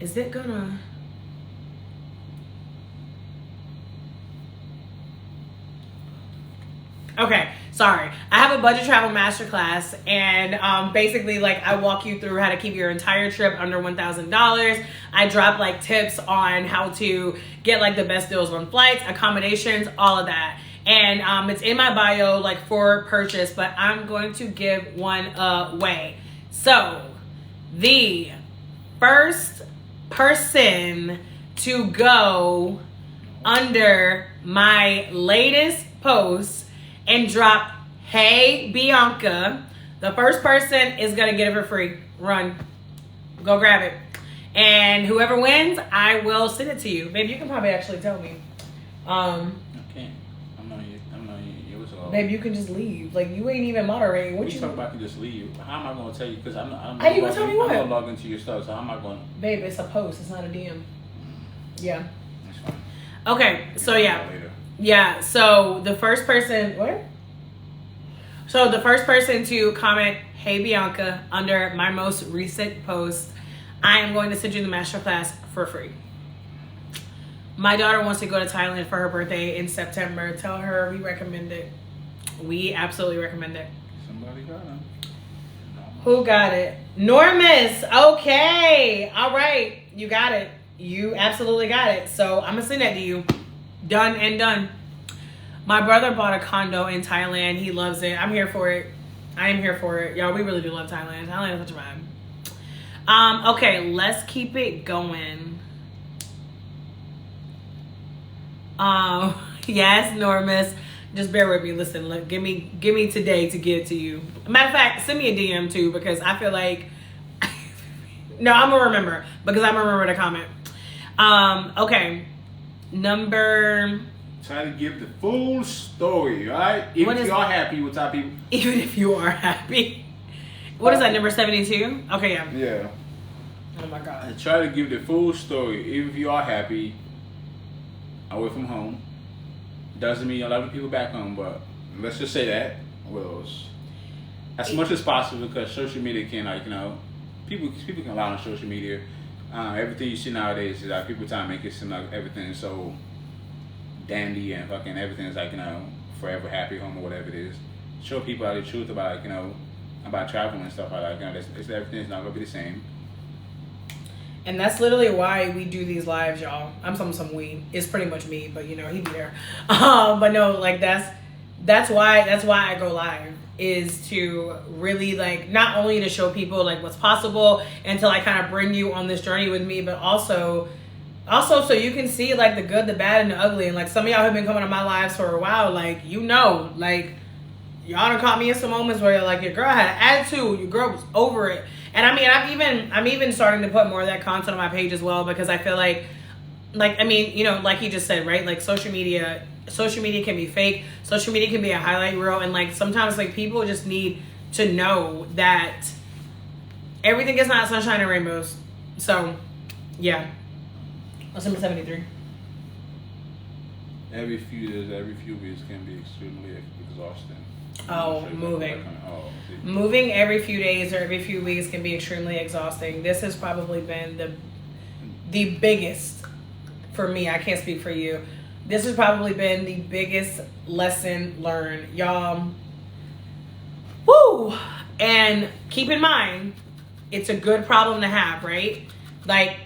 Speaker 1: Is it gonna... Okay, sorry. I have a budget travel masterclass, and basically, like, I walk you through how to keep your entire trip under $1,000. I drop like tips on how to get like the best deals on flights, accommodations, all of that. And it's in my bio, like for purchase, but I'm going to give one away. So the first person to go under my latest post and drop, "Hey Bianca," the first person is gonna get it for free. Run, go grab it, and whoever wins, I will send it to you. Babe, you can probably actually tell me.
Speaker 2: I can't. I'm not you. What's all?
Speaker 1: Babe, you can just leave. Like, you ain't even moderating. What
Speaker 2: you talk about? I can just leave. How am I gonna tell you? Because I'm
Speaker 1: How you gonna tell me what?
Speaker 2: I'm gonna log into your stuff. So how am I gonna?
Speaker 1: Babe, it's a post. It's not a DM. Yeah.
Speaker 2: That's fine.
Speaker 1: Okay. So yeah. Yeah, so the first person, So the first person to comment, "Hey Bianca," under my most recent post, I am going to send you the masterclass for free. My daughter wants to go to Thailand for her birthday in September. Tell her we recommend it. We absolutely recommend it.
Speaker 2: Somebody got it.
Speaker 1: Who got it? Normus. Okay. All right. You got it. You absolutely got it. So I'm going to send that to you. Done and done. My brother bought a condo in Thailand. He loves it. I'm here for it. I am here for it. Y'all, we really do love Thailand. Thailand is such a vibe. Okay, let's keep it going. Yes, Normus. Just bear with me. Listen, look, give me today to get to you. Matter of fact, send me a DM too, because I feel like no, I'm gonna remember, because I'm gonna remember the comment. Okay.
Speaker 2: Try to give the full story, right? Even if you are happy with our people.
Speaker 1: Even if you are happy. What is that, number 72? Okay, yeah.
Speaker 2: Yeah.
Speaker 1: Oh my God.
Speaker 2: Try to give the full story. Even if you are happy away from home. Doesn't mean a lot of people back home, but let's just say that. What else? as much as possible, because social media can, like, people can lie on social media. Everything you see nowadays is like people trying to make it seem like everything is so dandy and fucking everything is like, forever happy home or whatever it is. Show people the truth about, like, about traveling and stuff like that. Everything's not gonna be the same.
Speaker 1: And that's literally why we do these lives, y'all. I'm some we. It's pretty much me, but he be there. But no, like that's why I go live, is to really, like, not only to show people like what's possible and to like kind of bring you on this journey with me, but also so you can see like the good, the bad, and the ugly. And like some of y'all have been coming to my lives for a while, like, like y'all done caught me in some moments where like your girl had an attitude, your girl was over it. And I mean, I'm even starting to put more of that content on my page as well, because I feel like I mean, like he just said, right? Like social media can be fake. Social media can be a highlight reel, and like sometimes like people just need to know that everything is not sunshine and rainbows. So, yeah. What's number 73?
Speaker 2: Every few weeks can be extremely exhausting.
Speaker 1: Oh, moving. Moving every few days or every few weeks can be extremely exhausting. This has probably been the biggest for me. I can't speak for you. This has probably been the biggest lesson learned, y'all. Woo! And keep in mind, it's a good problem to have, right? Like,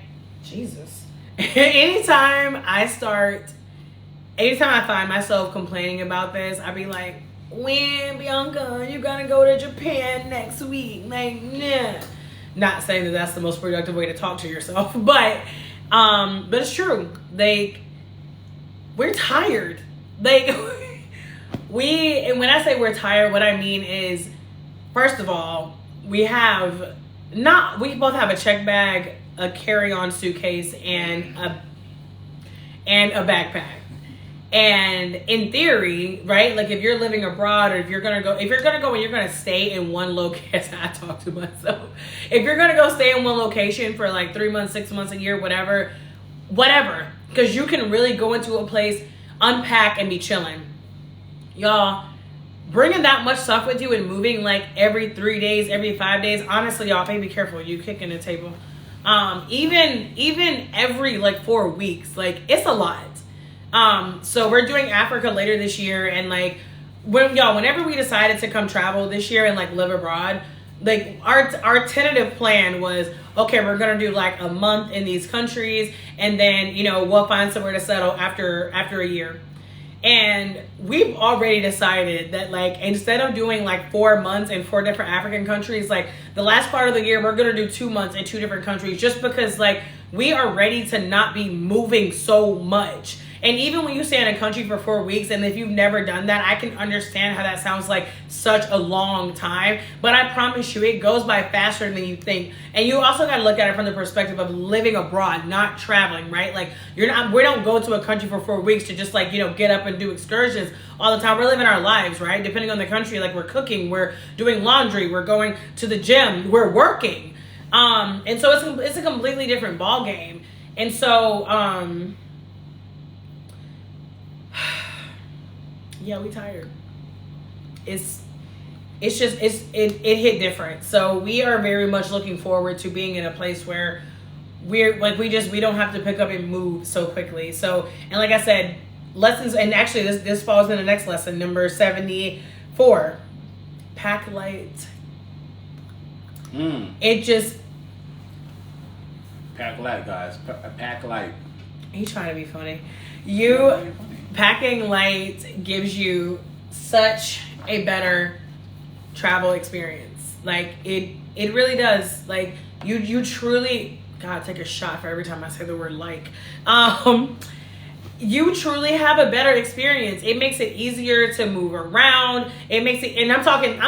Speaker 1: Jesus. Anytime I find myself complaining about this, I be like, when, Bianca, you gonna go to Japan next week? Like, nah. Not saying that that's the most productive way to talk to yourself, but it's true. Like, we're tired. Like, and when I say we're tired, what I mean is, first of all, we both have a check bag, a carry-on suitcase, and a backpack. And in theory, right, like if you're living abroad, or if you're gonna go and you're gonna stay in one location, I talk to myself. If you're gonna go stay in one location for like 3 months, 6 months, a year, whatever, because you can really go into a place, unpack, and be chilling. Y'all, bringing that much stuff with you and moving like every 3 days, every 5 days, honestly, y'all, be careful. You kicking the table. Even every like 4 weeks, like it's a lot. So we're doing Africa later this year, and like whenever we decided to come travel this year and like live abroad, like our tentative plan was, okay, we're gonna do like a month in these countries, and then we'll find somewhere to settle after a year. And we've already decided that like instead of doing like 4 months in 4 different African countries, like the last part of the year we're gonna do 2 months in 2 different countries, just because like we are ready to not be moving so much. And even when you stay in a country for 4 weeks, and if you've never done that, I can understand how that sounds like such a long time. But I promise you, it goes by faster than you think. And you also got to look at it from the perspective of living abroad, not traveling, right? Like we don't go to a country for 4 weeks to just like, get up and do excursions all the time. We're living our lives, right? Depending on the country, like we're cooking, we're doing laundry, we're going to the gym, we're working. And so it's a completely different ball game. And so, yeah, we tired. It hit different. So we are very much looking forward to being in a place where we're like, we don't have to pick up and move so quickly. So, and like I said, lessons, and actually this falls in the next lesson, number 74, pack light. It just,
Speaker 2: pack light, guys. Pack light.
Speaker 1: He's trying to be funny. Packing light gives you such a better travel experience. Like it really does. Like you truly, God, take a shot for every time I say the word like. You truly have a better experience. It makes it easier to move around. It makes it, and I'm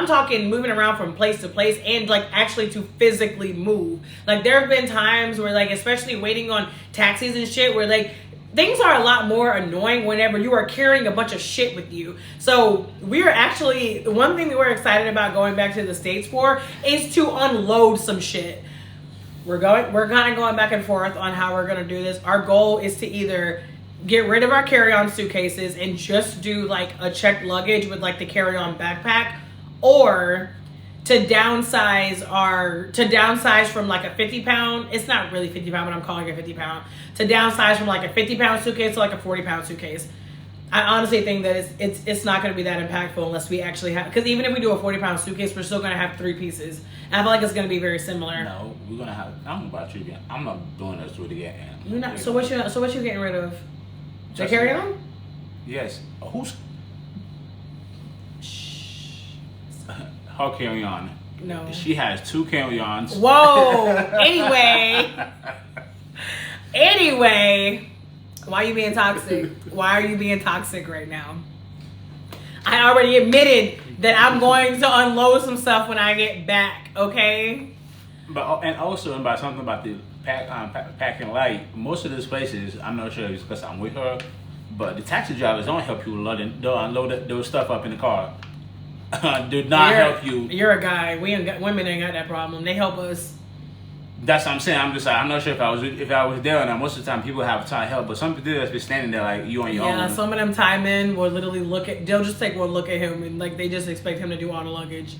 Speaker 1: talking moving around from place to place, and like actually to physically move. Like there have been times where like, especially waiting on taxis and shit, where like things are a lot more annoying whenever you are carrying a bunch of shit with you. So we are actually, the one thing that we're excited about going back to the States for is to unload some shit. We're kind of going back and forth on how we're going to do this. Our goal is to either get rid of our carry-on suitcases and just do like a checked luggage with like the carry-on backpack, or to downsize from like a 50-pound, it's not really 50-pound, but I'm calling it 50-pound, to downsize from like a 50-pound suitcase to like a 40-pound suitcase. I honestly think that it's not going to be that impactful unless we actually have, because even if we do a 40-pound suitcase, we're still going to have 3 pieces. And I feel like it's going to be very similar.
Speaker 2: No, we're going to have, I don't know about you again. I'm not doing this with again.
Speaker 1: You're not, so what you getting rid of? The carry-on?
Speaker 2: Yes. Who's? Her carry-on.
Speaker 1: No.
Speaker 2: She has 2 carry-ons.
Speaker 1: Whoa. Anyway, why are you being toxic? Why are you being toxic right now? I already admitted that I'm going to unload some stuff when I get back, okay?
Speaker 2: But and also about something about the packing light. Most of these places, I'm not sure it's because I'm with her, but the taxi drivers don't help you they'll unload those stuff up in the car. Do not help you.
Speaker 1: You're a guy. Women ain't got that problem. They help us.
Speaker 2: That's what I'm saying. I'm just like, I'm not sure if I was there or not. Most of the time, people have time to help, but some people just be standing there like you on your own.
Speaker 1: Yeah, some of them time in will literally they'll just take one look at him and like they just expect him to do all the luggage,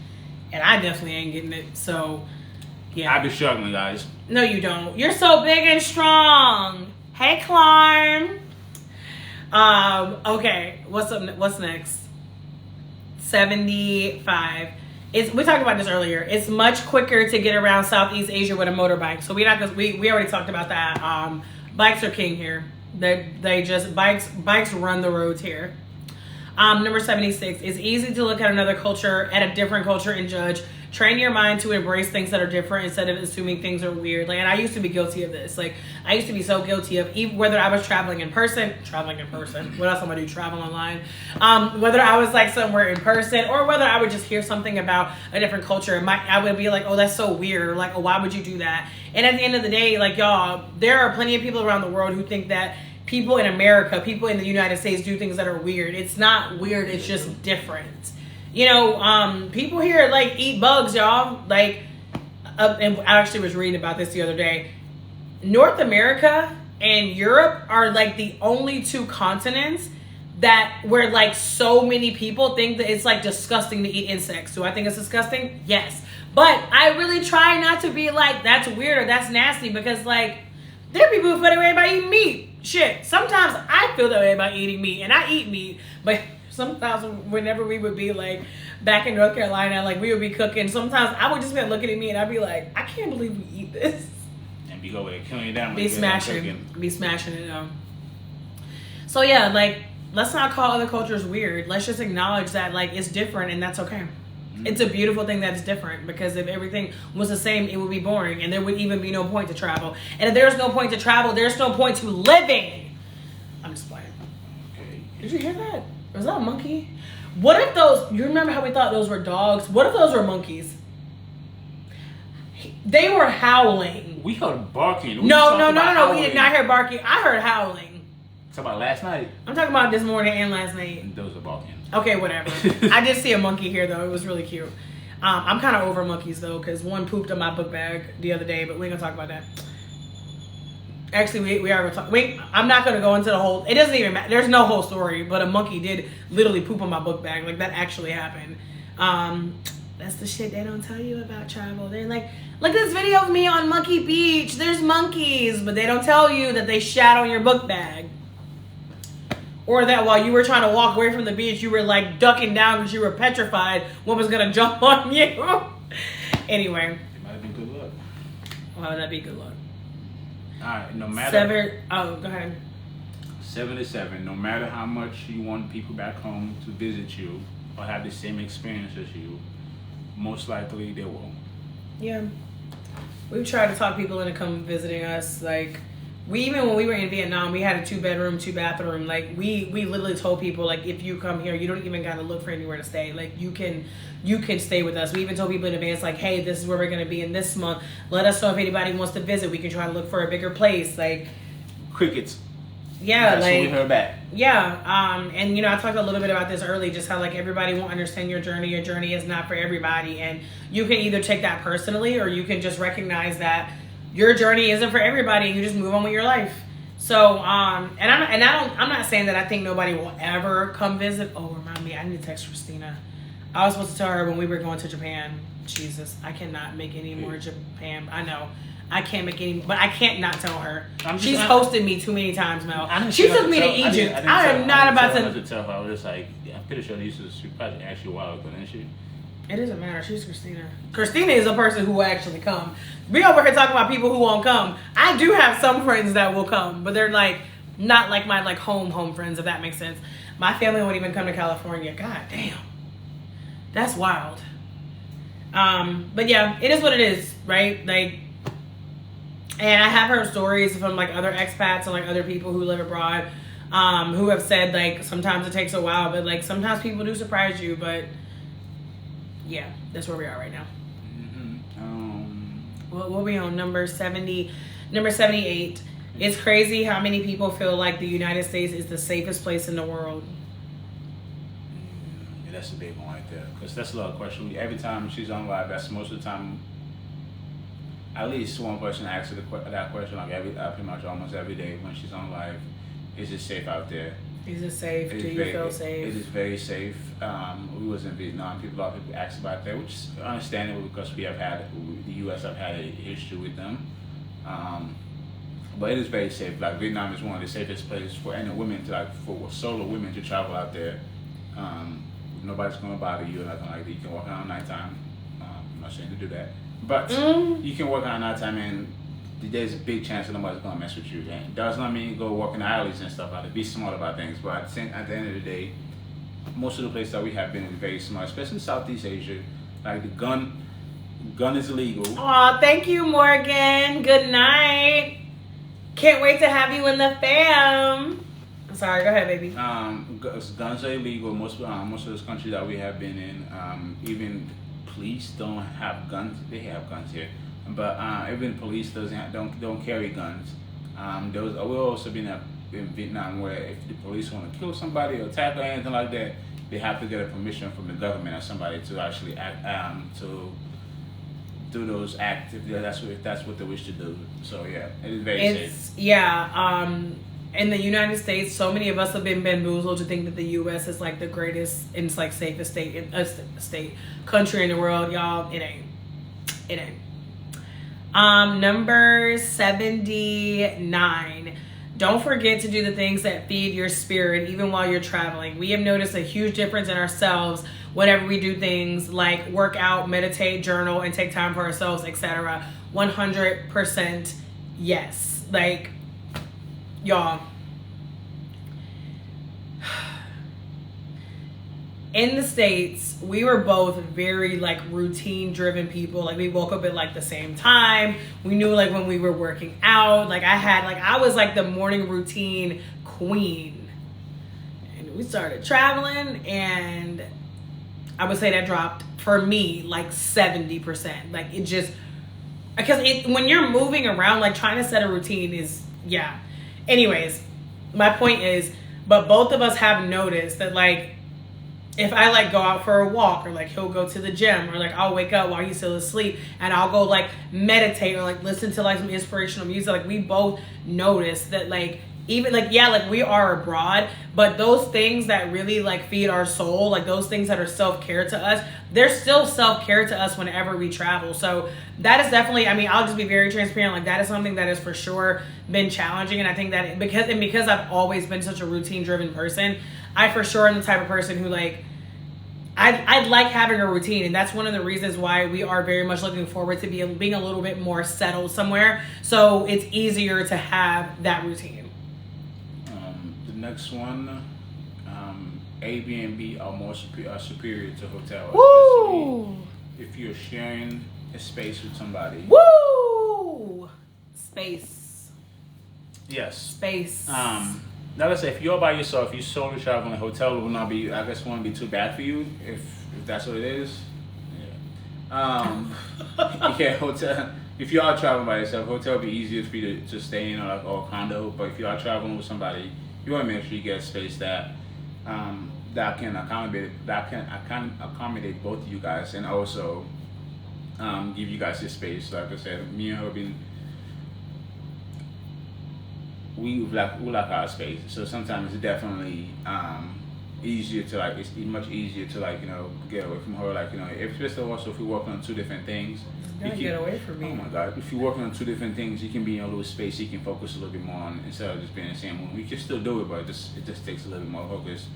Speaker 1: and I definitely ain't getting it. So, yeah.
Speaker 2: I be struggling, guys.
Speaker 1: No, you don't. You're so big and strong. Hey, Clarm. Okay. What's next? 75. We talked about this earlier. It's much quicker to get around Southeast Asia with a motorbike. So we already talked about that. Bikes are king here. Bikes run the roads here. Number 76. It's easy to look at a different culture and judge. Train your mind to embrace things that are different instead of assuming things are weird. Like, and I used to be guilty of this. Like, I used to be so guilty of even whether I was traveling in person. What else am I do? Travel online. Whether I was like somewhere in person or whether I would just hear something about a different culture. I would be like, oh, that's so weird. Or like, oh, why would you do that? And at the end of the day, like, y'all, there are plenty of people around the world who think that people in America, people in the United States do things that are weird. It's not weird. It's just different. You know, people here like eat bugs, y'all. Like, and I actually was reading about this the other day. North America and Europe are like the only 2 continents where like so many people think that it's like disgusting to eat insects. Do I think it's disgusting? Yes. But I really try not to be like, that's weird or that's nasty, because like there are people who feel that way about eating meat. Shit. Sometimes I feel that way about eating meat, and I eat meat, but sometimes whenever we would be like back in North Carolina, like we would be cooking, sometimes I would just be looking at me and I'd be like, I can't believe we eat this.
Speaker 2: And be over there killing you down.
Speaker 1: Be smashing it up. So yeah, like, let's not call other cultures weird. Let's just acknowledge that like it's different and that's okay. Mm-hmm. It's a beautiful thing that it's different, because if everything was the same, it would be boring and there would even be no point to travel. And if there's no point to travel, there's no point to living. I'm just playing.
Speaker 2: Okay.
Speaker 1: Did you hear that? Was that a monkey? What if you remember how we thought those were dogs? What if those were monkeys? They were howling.
Speaker 2: We heard barking.
Speaker 1: No. We did not hear barking. I heard howling.
Speaker 2: Talking about last night?
Speaker 1: I'm talking about this morning and last night.
Speaker 2: Those are barking.
Speaker 1: Okay, whatever. I did see a monkey here, though. It was really cute. I'm kind of over monkeys, though, because one pooped on my book bag the other day, but we ain't going to talk about that. Actually, we are going to talk. I'm not going to go into the whole... It doesn't even matter. There's no whole story, but a monkey did literally poop on my book bag. Like, that actually happened. That's the shit they don't tell you about travel. They're like, look at this video of me on Monkey Beach. There's monkeys. But they don't tell you that they shat on your book bag. Or that while you were trying to walk away from the beach, you were, like, ducking down because you were petrified one was going to jump on you. Anyway.
Speaker 2: It might have been good luck.
Speaker 1: Why would that be good luck?
Speaker 2: All right, no matter...
Speaker 1: go ahead.
Speaker 2: 77. No matter how much you want people back home to visit you or have the same experience as you, most likely they won't.
Speaker 1: Yeah. We've tried to talk people into come visiting us. Like, even when we were in Vietnam, we had a 2-bedroom, 2-bathroom. Like, we literally told people, like, if you come here, you don't even got to look for anywhere to stay. Like, you can stay with us. We even told people in advance, like, hey, this is where we're going to be in this month. Let us know if anybody wants to visit. We can try to look for a bigger place. Like,
Speaker 2: crickets.
Speaker 1: Yeah,
Speaker 2: that's
Speaker 1: like,
Speaker 2: we heard back.
Speaker 1: Yeah, and you know, I talked a little bit about this early, just how like everybody won't understand your journey. Your journey is not for everybody, and you can either take that personally, or you can just recognize that your journey isn't for everybody, and you just move on with your life. So, I'm not saying that I think nobody will ever come visit. Oh, remind me, I need to text Christina. I was supposed to tell her when we were going to Japan. Jesus, I cannot make any more Japan. I know. I can't make any, but I can't not tell her. She's hosted me too many times, Mel. She took me to Egypt. I am not about to
Speaker 2: tell her. I was just like, I'm pretty sure she probably asked you a while ago, didn't she?
Speaker 1: It doesn't matter. She's Christina. Christina is a person who will actually come. We over here talking about people who won't come. I do have some friends that will come, but they're like not like my like home friends, if that makes sense. My family won't even come to California. God damn. That's wild. But yeah, it is what it is, right? Like, and I have heard stories from like other expats and like other people who live abroad, who have said like sometimes it takes a while, but like sometimes people do surprise you. But yeah, that's where we are right now. We'll be on number 78. It's crazy how many people feel like the United States is the safest place in the world.
Speaker 2: Yeah, that's a big one right there. Because that's a lot of question. Every time she's on live, that's most of the time. At least one person asks her that question like pretty much almost every day when she's on live. Is it safe out there?
Speaker 1: Is it safe? Do you feel safe?
Speaker 2: It is very safe. We was in Vietnam. A lot of people asked about that, which is understandable because the U.S. have had a history with them. But it is very safe. Like Vietnam is one of the safest places for any women for solo women to travel out there. Nobody's gonna bother you or nothing like that. You can walk around at nighttime. I'm not saying to do that, but you can walk around at nighttime and there's a big chance that nobody's gonna mess with you. And it does not mean go walk in the alleys and stuff like that. Be smart about things. But at the end of the day, most of the places that we have been is very smart, especially in Southeast Asia. Like the gun is illegal.
Speaker 1: Aw, thank you, Morgan. Good night. Can't wait to have you in the fam. I'm sorry, go ahead, baby.
Speaker 2: Guns are illegal. Most of those countries that we have been in, even police don't have guns. They have guns here. But even police don't carry guns. We've also been in Vietnam where if the police want to kill somebody or attack or anything like that, they have to get a permission from the government or somebody to actually act to do those acts if that's what they wish to do. So yeah, it is very safe.
Speaker 1: Yeah. In the United States, so many of us have been bamboozled to think that the U.S. is like the greatest and it's like safest country in the world. Y'all, it ain't. Number 79. Don't forget to do the things that feed your spirit even while you're traveling. We have noticed a huge difference in ourselves whenever we do things like work out, meditate, journal, and take time for ourselves, etc. 100% yes. Like, y'all, in the States, we were both very like routine driven people. Like we woke up at like the same time. We knew like when we were working out. Like I was like the morning routine queen. And we started traveling and I would say that dropped for me like 70%. Like it just, because when you're moving around, like trying to set a routine is, yeah. Anyways, my point is, but both of us have noticed that like, if I like go out for a walk or like he'll go to the gym or like I'll wake up while he's still asleep and I'll go like meditate or like listen to like some inspirational music, like we both notice that like even like, yeah, like we are abroad, but those things that really like feed our soul, like those things that are self-care to us, they're still self-care to us whenever we travel. So that is definitely, I mean, I'll just be very transparent. Like that is something that has for sure been challenging. And I think that because I've always been such a routine driven person, I for sure am the type of person who like, I'd like having a routine, and that's one of the reasons why we are very much looking forward to being a little bit more settled somewhere, so it's easier to have that routine.
Speaker 2: The next one, Airbnb are more superior to hotels.
Speaker 1: Woo!
Speaker 2: If you're sharing a space with somebody.
Speaker 1: Woo! Space.
Speaker 2: Yes.
Speaker 1: Space.
Speaker 2: Now let's say if you're by yourself, if you solo travel in a hotel, it will not be, I guess, won't be too bad for you if that's what it is. Yeah. Yeah, hotel. If you are traveling by yourself, hotel will be easier for you to stay in or a condo. But if you are traveling with somebody, you want to make sure you get a space that can accommodate both of you guys and also give you guys this space. Like I said, me and her been. We like our space, so sometimes it's definitely easier to like, it's much easier to like, get away from her. Like, if especially also if you're working on two different things,
Speaker 1: You gotta get away from me.
Speaker 2: oh my god, if you're working on two different things, you can be in a little space you can focus a little bit more on instead of just being in the same room. You can still do it, but it just takes a little bit more focus.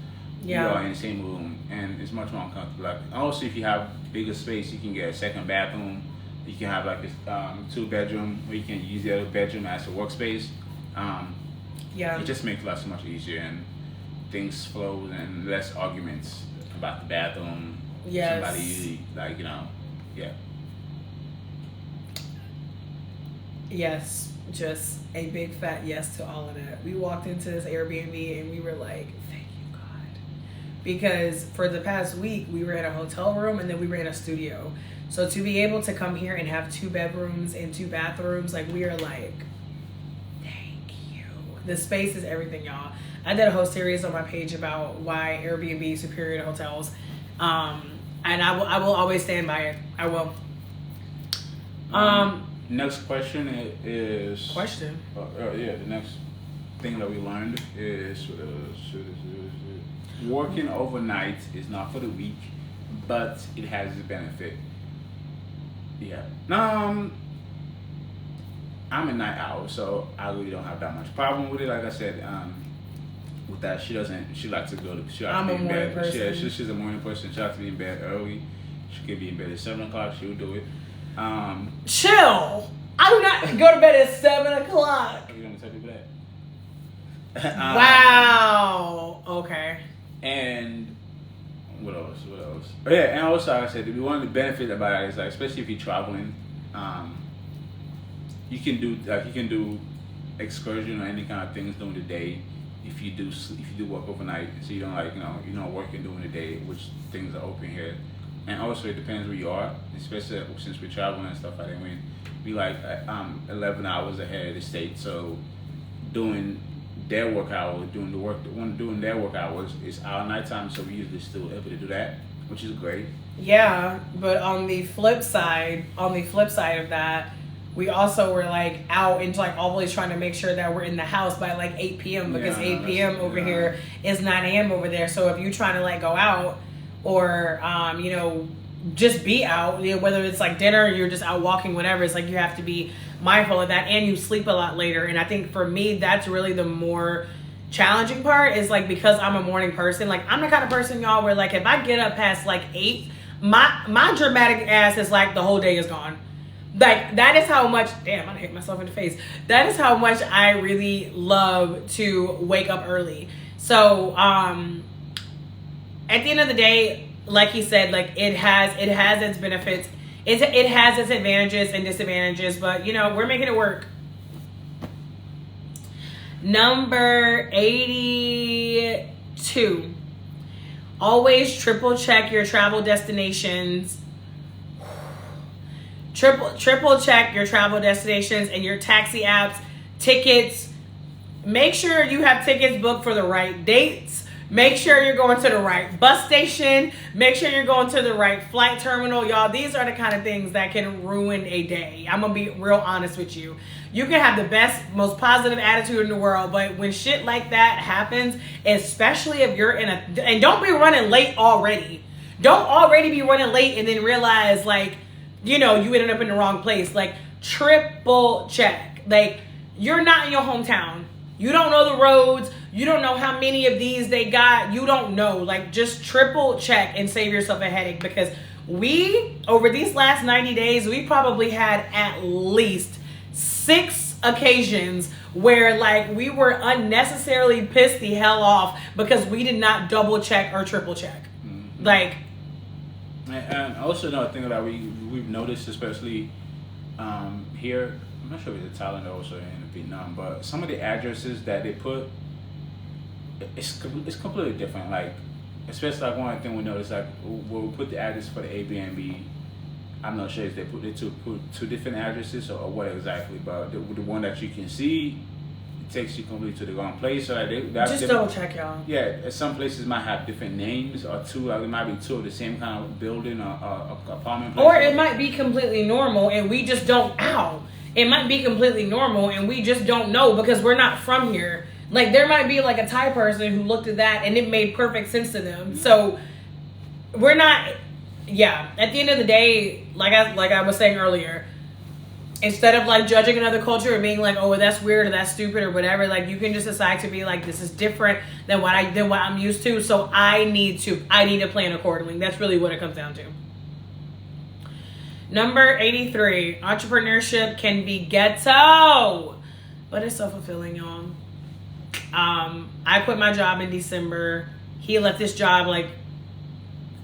Speaker 1: Yeah.
Speaker 2: You are in the same room, and it's much more uncomfortable. Like, also, if you have bigger space, you can get a second bathroom. You can have like a 2-bedroom, where you can use the other bedroom as a workspace.
Speaker 1: Yeah.
Speaker 2: It just makes life so much easier, and things flow, and less arguments about the bathroom.
Speaker 1: Yes.
Speaker 2: Somebody like yeah.
Speaker 1: Yes, just a big fat yes to all of that. We walked into this Airbnb and we were like, thank you, God. Because for the past week, we were in a hotel room and then we were in a studio. So to be able to come here and have 2 bedrooms and 2 bathrooms, like, we are like, thank you. The space is everything, y'all. I did a whole series on my page about why Airbnb is superior to hotels. And I will always stand by it. I will.
Speaker 2: Next question is
Speaker 1: Question.
Speaker 2: The next thing that we learned is working overnight is not for the weak, but it has its benefit. Yeah. I'm a night owl, so I really don't have that much problem with it. Like I said, with that, she likes to be in bed.
Speaker 1: Person.
Speaker 2: She's a morning person. She likes to be in bed early. She could be in bed at 7 o'clock. She would do it.
Speaker 1: Chill. I do not go to bed at 7 o'clock.
Speaker 2: Are you gonna tell people that?
Speaker 1: Wow. Okay.
Speaker 2: And what else? Oh yeah, and also like I said, one of the benefits about it is like, especially if you're traveling, you can do excursion or any kind of things during the day if you do work overnight, so you don't you're not working during the day, which things are open here. And also it depends where you are, especially since we're traveling and stuff like that. We like 11 hours ahead of the state, so doing their work hours, doing their work hours is our nighttime, so we usually still able to do that, which is great.
Speaker 1: Yeah, but on the flip side of that, we also were like out and like always trying to make sure that we're in the house by like 8 p.m. because 8 p.m. over here is 9 a.m. over there. So if you're trying to like go out or just be out, whether it's like dinner or you're just out walking, whatever, it's like you have to be mindful of that, and you sleep a lot later. And I think for me, that's really the more challenging part, is like, because I'm a morning person, like I'm the kind of person, y'all, where like if I get up past like 8, my dramatic ass is like the whole day is gone. Like, that is how much, damn, I hit myself in the face. That is how much I really love to wake up early. So, at the end of the day, like he said, like it has its benefits. It has its advantages and disadvantages, but we're making it work. Number 82. Always triple check your travel destinations. Triple check your travel destinations and your taxi apps, tickets. Make sure you have tickets booked for the right dates. Make sure you're going to the right bus station. Make sure you're going to the right flight terminal. Y'all, these are the kind of things that can ruin a day. I'm going to be real honest with you. You can have the best, most positive attitude in the world, but when shit like that happens, especially if you're in and don't be running late already. Don't already be running late and then realize like, you ended up in the wrong place. Like, triple check. Like, you're not in your hometown. You don't know the roads. You don't know how many of these they got. You don't know. Like, just triple check and save yourself a headache, because over these last 90 days, we probably had at least 6 occasions where like we were unnecessarily pissed the hell off because we did not double check or triple check. Mm-hmm. Like,
Speaker 2: and also another thing that we've noticed, especially here, I'm not sure if it's in Thailand also in Vietnam, but some of the addresses that they put, it's completely different. Like, especially like one thing we noticed, like when we put the address for the Airbnb, I'm not sure if they put two different addresses or what exactly, but the one that you can see, it takes you completely to the wrong place. So
Speaker 1: just double check, y'all.
Speaker 2: Yeah, some places might have different names, or it might be two of the same kind of building or apartment place.
Speaker 1: Or it might be completely normal and we just don't. It might be completely normal and we just don't know because we're not from here. Like there might be like a Thai person who looked at that and it made perfect sense to them. So we're not. Yeah. At the end of the day, like I was saying earlier, instead of like judging another culture and being like, oh, that's weird or that's stupid or whatever, like you can just decide to be like, this is different than what I'm used to. So I need to plan accordingly. That's really what it comes down to. Number 83, entrepreneurship can be ghetto, but it's so fulfilling, y'all. I quit my job in December. He left this job like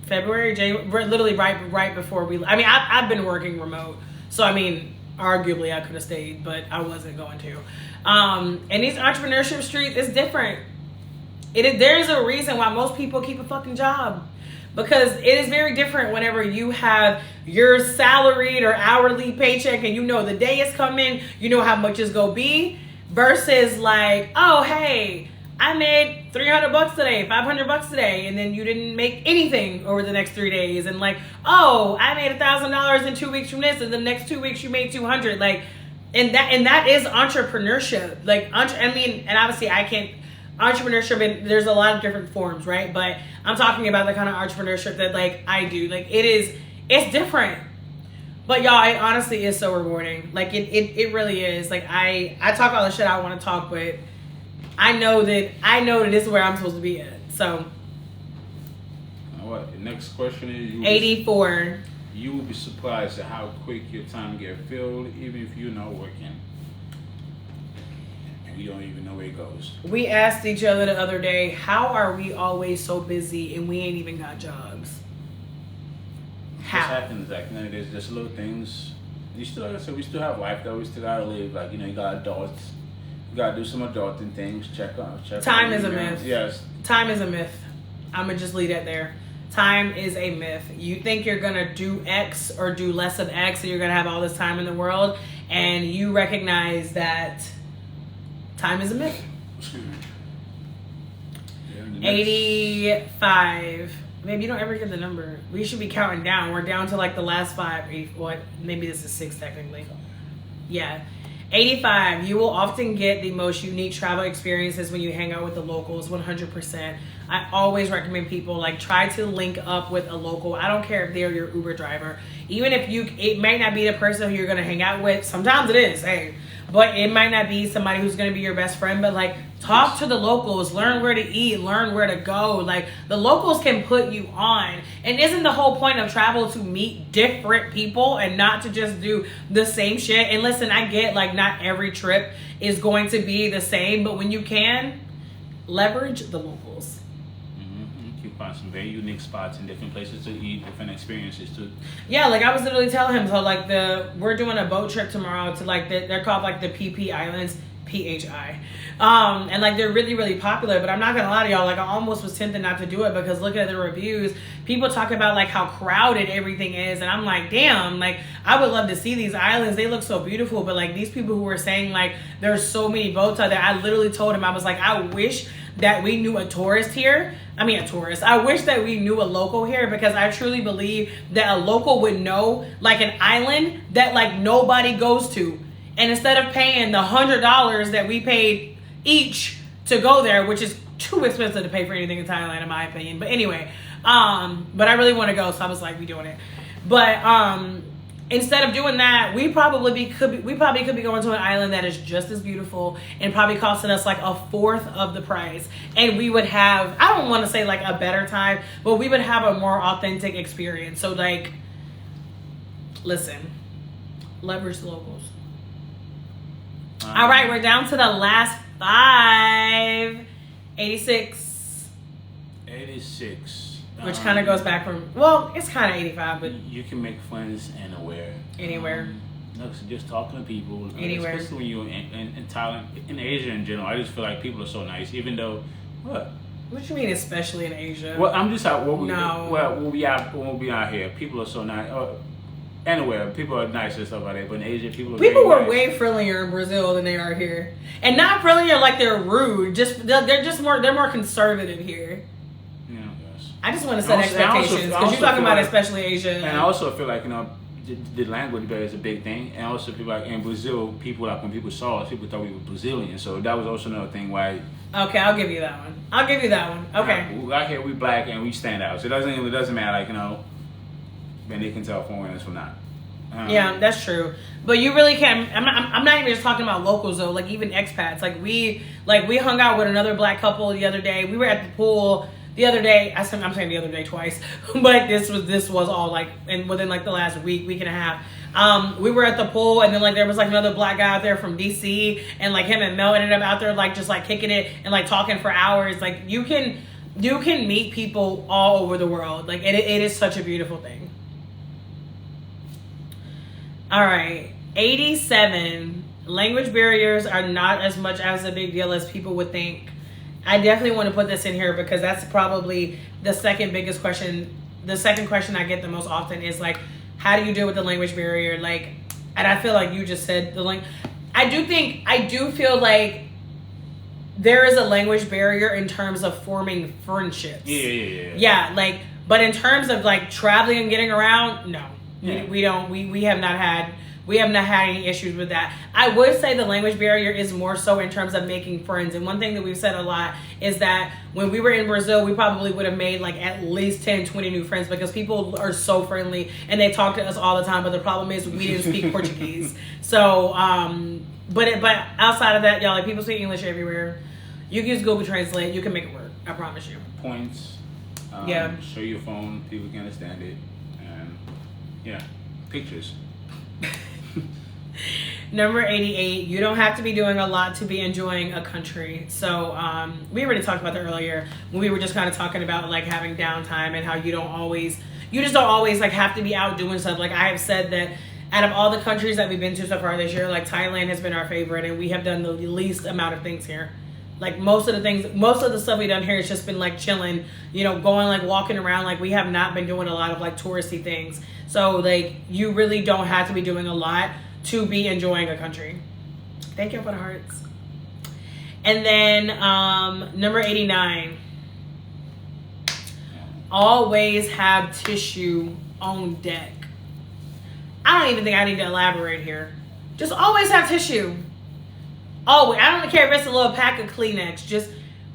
Speaker 1: February, January, literally right before we. I mean, I've been working remote, so I mean, arguably I could have stayed, but I wasn't going to. And these entrepreneurship streets is different. There's a reason why most people keep a fucking job. Because it is very different whenever you have your salaried or hourly paycheck and you know the day is coming, you know how much it's gonna be, versus like, oh, hey, I made $300 today, $500 today, and then you didn't make anything over the next 3 days. And like, oh, I made $1,000 in 2 weeks from this, and the next 2 weeks you made 200. Like, and that is entrepreneurship. Like, and obviously I can't. Entrepreneurship, and there's a lot of different forms, right? But I'm talking about the kind of entrepreneurship that like I do. Like it's different. But y'all, it honestly is so rewarding. Like it really is. Like I talk all the shit I want to talk, but I know that this is where I'm supposed to be at. So
Speaker 2: what? The next question is
Speaker 1: 84.
Speaker 2: You will be surprised at how quick your time get filled, even if you're not working. We don't even know where it goes. We
Speaker 1: asked each other the other day, how are we always so busy and we ain't even got jobs? How?
Speaker 2: This happens, like, there's just little things. You still, like I said, we still have life though. We still gotta live. Like, you got adults. You gotta do some adulting things. Check.
Speaker 1: Time is a myth.
Speaker 2: Yes.
Speaker 1: Time is a myth. I'm gonna just leave that there. Time is a myth. You think you're gonna do X or do less of X, and you're gonna have all this time in the world, and you recognize that time is a myth. 85. Maybe you don't ever get the number. We should be counting down. We're down to like the last 5. What? Maybe this is 6 technically. Yeah. 85. You will often get the most unique travel experiences when you hang out with the locals. 100%. I always recommend people like try to link up with a local. I don't care if they're your Uber driver. Even if it might not be the person who you're gonna hang out with. Sometimes it is. Hey. But it might not be somebody who's going to be your best friend, but like talk to the locals, learn where to eat, learn where to go. Like the locals can put you on. And isn't the whole point of travel to meet different people and not to just do the same shit? And listen, I get like not every trip is going to be the same, but when you can, leverage the locals.
Speaker 2: You find some very unique spots in different places to eat, different experiences too.
Speaker 1: Yeah, like I was literally telling him, so like we're doing a boat trip tomorrow to like they're called like the PP Islands, PHI, and like they're really really popular. But I'm not gonna lie to y'all, like I almost was tempted not to do it because looking at the reviews, people talk about like how crowded everything is, and I'm like, damn, like I would love to see these islands. They look so beautiful, but like these people who were saying like there's so many boats out there, I literally told him I was like, I wish that we knew a tourist here. I wish that we knew a local here because I truly believe that a local would know like an island that like nobody goes to. And instead of paying the $100 that we paid each to go there, which is too expensive to pay for anything in Thailand in my opinion. But anyway, but I really want to go. So I was like, we doing it. But instead of doing that, we probably could be going to an island that is just as beautiful and probably costing us like a fourth of the price. And we would have, I don't want to say like a better time, but we would have a more authentic experience. So like, listen, leverage the locals. All right, we're down to the last 5. 86.
Speaker 2: 86.
Speaker 1: Which kind of goes back from, well, it's kind of 85, but
Speaker 2: you can make friends
Speaker 1: anywhere.
Speaker 2: Just talking to people.
Speaker 1: Anywhere.
Speaker 2: Especially when you're in Thailand, in Asia in general. I just feel like people are so nice, even though, what?
Speaker 1: What you mean, especially in Asia?
Speaker 2: Well, I'm just out. When we out here, people are so nice. Anywhere, people are nice and stuff like that. But in Asia, people
Speaker 1: were
Speaker 2: nice.
Speaker 1: way friendlier in Brazil than they are here, and not friendlier like they're rude. They're more conservative here.
Speaker 2: Yeah.
Speaker 1: I just want to set expectations because you're talking about especially Asia.
Speaker 2: And I also feel like the language barrier is a big thing, and also people like in Brazil, people like when people saw us, people thought we were Brazilian. So that was also another thing why.
Speaker 1: Okay, I'll give you that one. I'll give you that one. Okay.
Speaker 2: Out here we black and we stand out. So it doesn't matter, like, you know, then they can tell foreigners from not.
Speaker 1: Yeah, that's true. But you really can't. I'm not even just talking about locals though. Like even expats. Like we hung out with another black couple the other day. We were at the pool the other day. I'm saying the other day twice, but this was all like within like the last week and a half. We were at the pool, and then like there was like another black guy out there from DC, and like him and Mel ended up out there like just like kicking it and like talking for hours. Like you can meet people all over the world. Like it is such a beautiful thing. All right, 87. Language barriers are not as much as a big deal as people would think. I definitely want to put this in here because that's probably the second biggest question. The second question I get the most often is like, how do you deal with the language barrier? Like, and I feel like you just said the language. I do feel like there is a language barrier in terms of forming friendships.
Speaker 2: Yeah.
Speaker 1: Yeah, like, but in terms of like traveling and getting around, no.
Speaker 2: Yeah.
Speaker 1: We have not had any issues with that. I would say the language barrier is more so in terms of making friends. And one thing that we've said a lot is that when we were in Brazil, we probably would have made like at least 10, 20 new friends because people are so friendly and they talk to us all the time. But the problem is we didn't speak Portuguese. So, but outside of that, y'all, like people speak English everywhere. You can use Google Translate. You can make it work. I promise you.
Speaker 2: Points.
Speaker 1: Yeah.
Speaker 2: Show your phone. People can understand it. And yeah, pictures.
Speaker 1: Number 88, you don't have to be doing a lot to be enjoying a country. So we already talked about that earlier when we were just kind of talking about like having downtime and how you just don't always like have to be out doing stuff. Like I have said that out of all the countries that we've been to so far this year, like Thailand has been our favorite and we have done the least amount of things here. Like most of the stuff we've done here has just been like chilling, you know, going like walking around. Like we have not been doing a lot of like touristy things. So like you really don't have to be doing a lot to be enjoying a country. Thank you for the hearts. And then number 89. Always have tissue on deck. I don't even think I need to elaborate here. Just always have tissue. Always. I don't care if it's a little pack of Kleenex. Just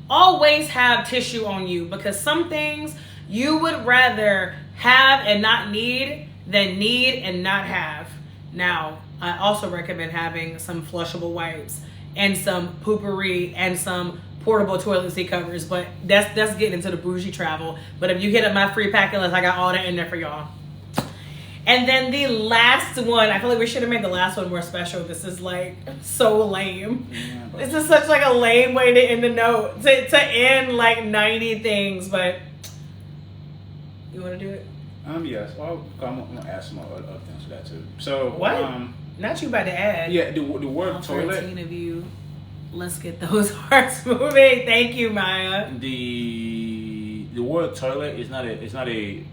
Speaker 1: always have tissue on you because some things you would rather have and not need than need and not have. Now, I also recommend having some flushable wipes and some poopery and some portable toilet seat covers, but that's getting into the bougie travel. But if you hit up my free packing list, I got all that in there for y'all. And then the last one, I feel like we should have made the last one more special. This is like so lame. Yeah, this is such like a lame way to end the note, to end like 90 things, but you want to do it?
Speaker 2: Yes. Well, I'm gonna add some other things to that too. So
Speaker 1: what? Not you about to add.
Speaker 2: Yeah, the word
Speaker 1: all
Speaker 2: toilet.
Speaker 1: 13 of you. Let's get those hearts moving. Thank you, Maya.
Speaker 2: The word toilet is not a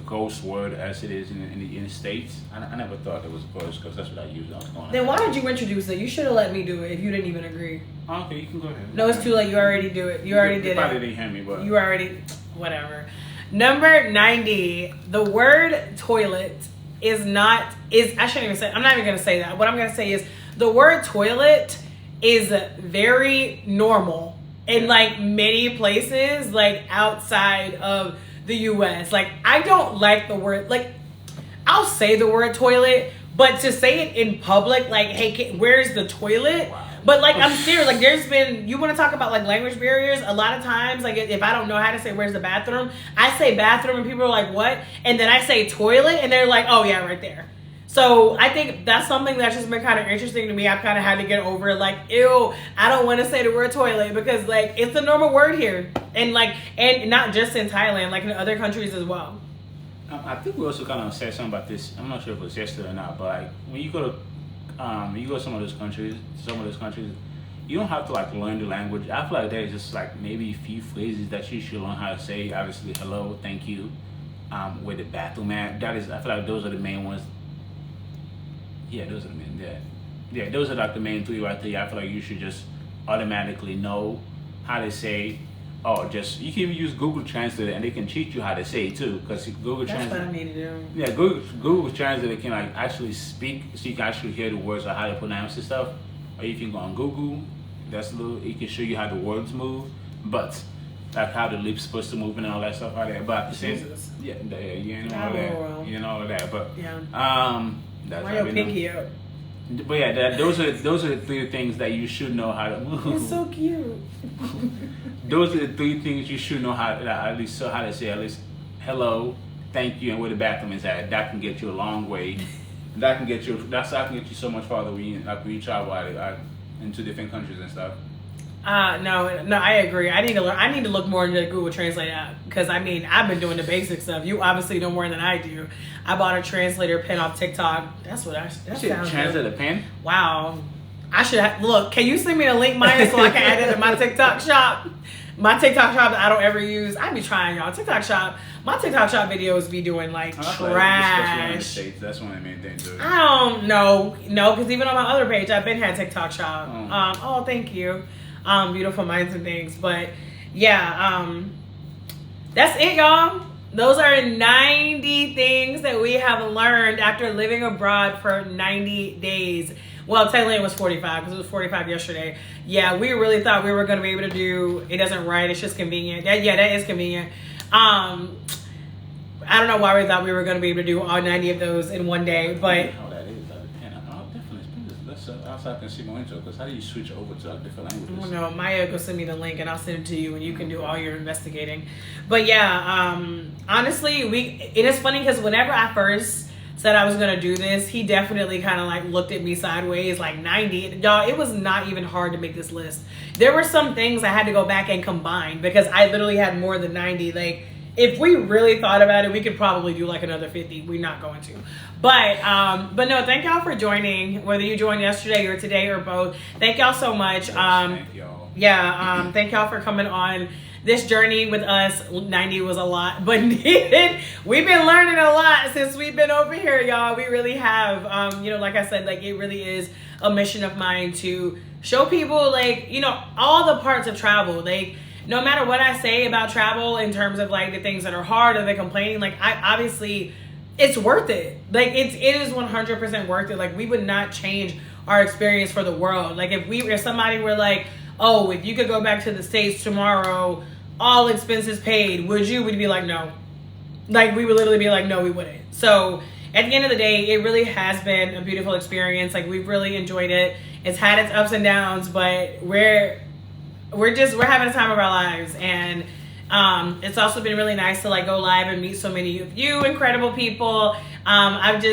Speaker 2: ghost word as it is in the States. I never thought it was a ghost because that's what I used.
Speaker 1: Then why did you introduce it? You should have let me do it if you didn't even agree.
Speaker 2: Okay, you can go ahead.
Speaker 1: No, it's too late. You already do it. You already did it.
Speaker 2: You probably didn't hear me, but
Speaker 1: you already whatever. Number 90. The word toilet is I shouldn't even say. I'm not even gonna say that. What I'm gonna say is the word toilet is very normal in like many places, like outside of the US. Like I don't like the word, like I'll say the word toilet, but to say it in public, like, hey, where's the toilet? Wow. But like, I'm serious, like you want to talk about like language barriers, a lot of times, like if I don't know how to say where's the bathroom, I say bathroom and people are like, what? And then I say toilet and they're like, oh yeah, right there. So I think that's something that's just been kind of interesting to me. I've kind of had to get over it. Like, ew, I don't want to say the word toilet because like it's a normal word here. And not just in Thailand, like in other countries as well.
Speaker 2: I think we also kind of said something about this. I'm not sure if it was yesterday or not, but like when you go to some of those countries, you don't have to like learn the language. I feel like there's just like maybe a few phrases that you should learn how to say. Obviously, hello, thank you, with the bathroom at. I feel like those are the main ones. Yeah, those are the main. Yeah, those are like the main three right there. I feel like you should just automatically know how to say or just you can even use Google Translate and they can teach you how to say it too. Because Google
Speaker 1: That's
Speaker 2: Translate.
Speaker 1: what I need to do.
Speaker 2: Yeah, Google Translate can like actually speak, so you can actually hear the words or how to pronounce the stuff. Or you can go on Google. That's a little. It can show you how the words move, but like how the lips supposed to move and all that stuff like that. But at the same,
Speaker 1: Jesus.
Speaker 2: yeah, you know all
Speaker 1: Oh,
Speaker 2: that.
Speaker 1: well.
Speaker 2: You know all that. But
Speaker 1: Yeah.
Speaker 2: that's
Speaker 1: Why
Speaker 2: how
Speaker 1: your
Speaker 2: we know.
Speaker 1: pinky up?
Speaker 2: But yeah, those are the three things that you should know how to.
Speaker 1: It's so cute.
Speaker 2: Those are the three things you should know how at least how to say at least hello, thank you, and where the bathroom is at. That can get you a long way. That can get you. That can get you so much farther when you travel into different countries and stuff.
Speaker 1: No, I agree. I need to learn. I need to look more into the Google Translate app because I mean I've been doing the basic stuff. You obviously know more than I do. I bought a translator pen off TikTok. That's what that sounds.
Speaker 2: Translate
Speaker 1: good.
Speaker 2: a pen?
Speaker 1: Wow, I should look. Can you send me a link, Maya, so I can add it to my TikTok shop? My TikTok shop that I don't ever use. I be trying, y'all. TikTok shop. My TikTok shop videos be doing like
Speaker 2: Especially in the
Speaker 1: trash.
Speaker 2: States, that's one of the main things.
Speaker 1: I don't know, no, because even on my other page, I've been had TikTok shop.
Speaker 2: Oh.
Speaker 1: Thank you, beautiful minds and things. But yeah, that's it, y'all. Those are 90 things that we have learned after living abroad for 90 days. Well, technically it was 45 because it was 45 yesterday. Yeah, we really thought we were going to be able to do it. Doesn't write. It's just convenient. That is convenient. I don't know why we thought we were going to be able to do all 90 of those in one day, but
Speaker 2: How that is, I'll definitely let's outside I can see more into it, because how do you switch over to like different languages?
Speaker 1: I don't know. Maya, go send me the link and I'll send it to you and you can do all your investigating. But yeah, honestly, it is funny because whenever I first said I was going to do this, he definitely kind of like looked at me sideways, like 90. Y'all, it was not even hard to make this list. There were some things I had to go back and combine because I literally had more than 90. Like, if we really thought about it, we could probably do like another 50. We're not going to. But no, thank y'all for joining, whether you joined yesterday or today or both. Thank y'all so much.
Speaker 2: Thank y'all.
Speaker 1: Yeah, thank y'all for coming on this journey with us. 90 was a lot, but needed. We've been learning a lot since we've been over here, y'all. We really have. Like I said, like it really is a mission of mine to show people, like, all the parts of travel. Like, no matter what I say about travel in terms of like the things that are hard or the complaining, like it's worth it. Like it is 100% worth it. Like we would not change our experience for the world. Like if somebody were like, oh, if you could go back to the States tomorrow, all expenses paid, would you? We'd be like, no. Like we would literally be like, no, we wouldn't. So at the end of the day, it really has been a beautiful experience. Like we've really enjoyed it. It's had its ups and downs, but we're having a time of our lives. And it's also been really nice to like go live and meet so many of you incredible people. I've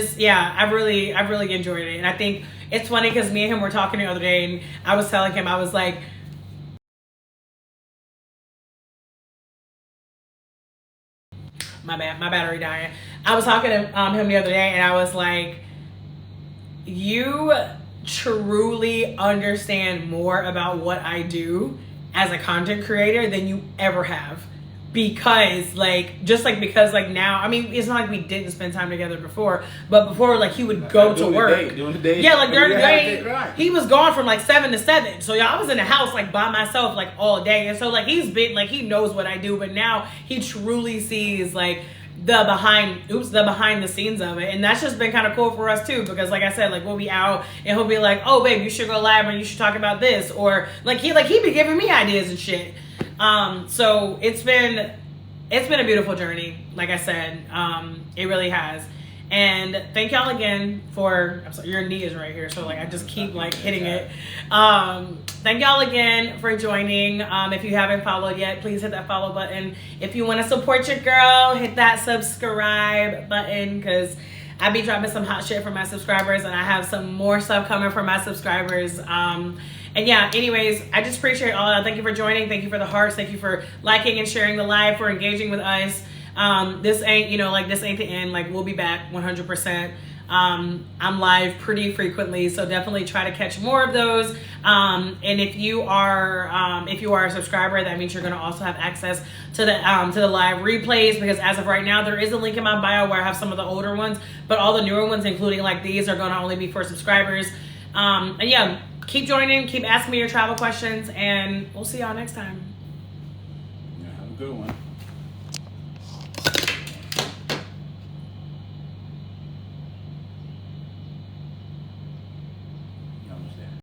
Speaker 1: really enjoyed it. And I think it's funny because me and him were talking the other day and I was telling him, I was like, my bad, my battery dying. I was talking to him the other day and I was like, you truly understand more about what I do as a content creator than you ever have. Because now, I mean, it's not like we didn't spend time together before, but before, like, he would go to work.
Speaker 2: During the day.
Speaker 1: Yeah, like during the day,
Speaker 2: right.
Speaker 1: he was gone from like 7 to 7. So y'all, I was in the house like by myself like all day. And so like he's been like, he knows what I do, but now he truly sees like the behind the scenes of it. And that's just been kind of cool for us too, because like I said, like we'll be out and he'll be like, oh babe, you should go live and you should talk about this, or like he be giving me ideas and shit. So it's been a beautiful journey, like I said. It really has. And thank y'all again for, I'm sorry, your knee is right here, so like I just keep like hitting it. Thank y'all again for joining. If you haven't followed yet, please hit that follow button. If you want to support your girl, hit that subscribe button, because I be dropping some hot shit for my subscribers, and I have some more stuff coming for my subscribers. And yeah, anyways, I just appreciate all that. Thank you for joining. Thank you for the hearts. Thank you for liking and sharing the live, for engaging with us. This ain't the end. Like, we'll be back 100%. I'm live pretty frequently, so definitely try to catch more of those. And if you are a subscriber, that means you're going to also have access to the live replays, because as of right now, there is a link in my bio where I have some of the older ones, but all the newer ones, including like these, are going to only be for subscribers. And yeah, keep joining, keep asking me your travel questions, and we'll see y'all next time.
Speaker 2: Good one.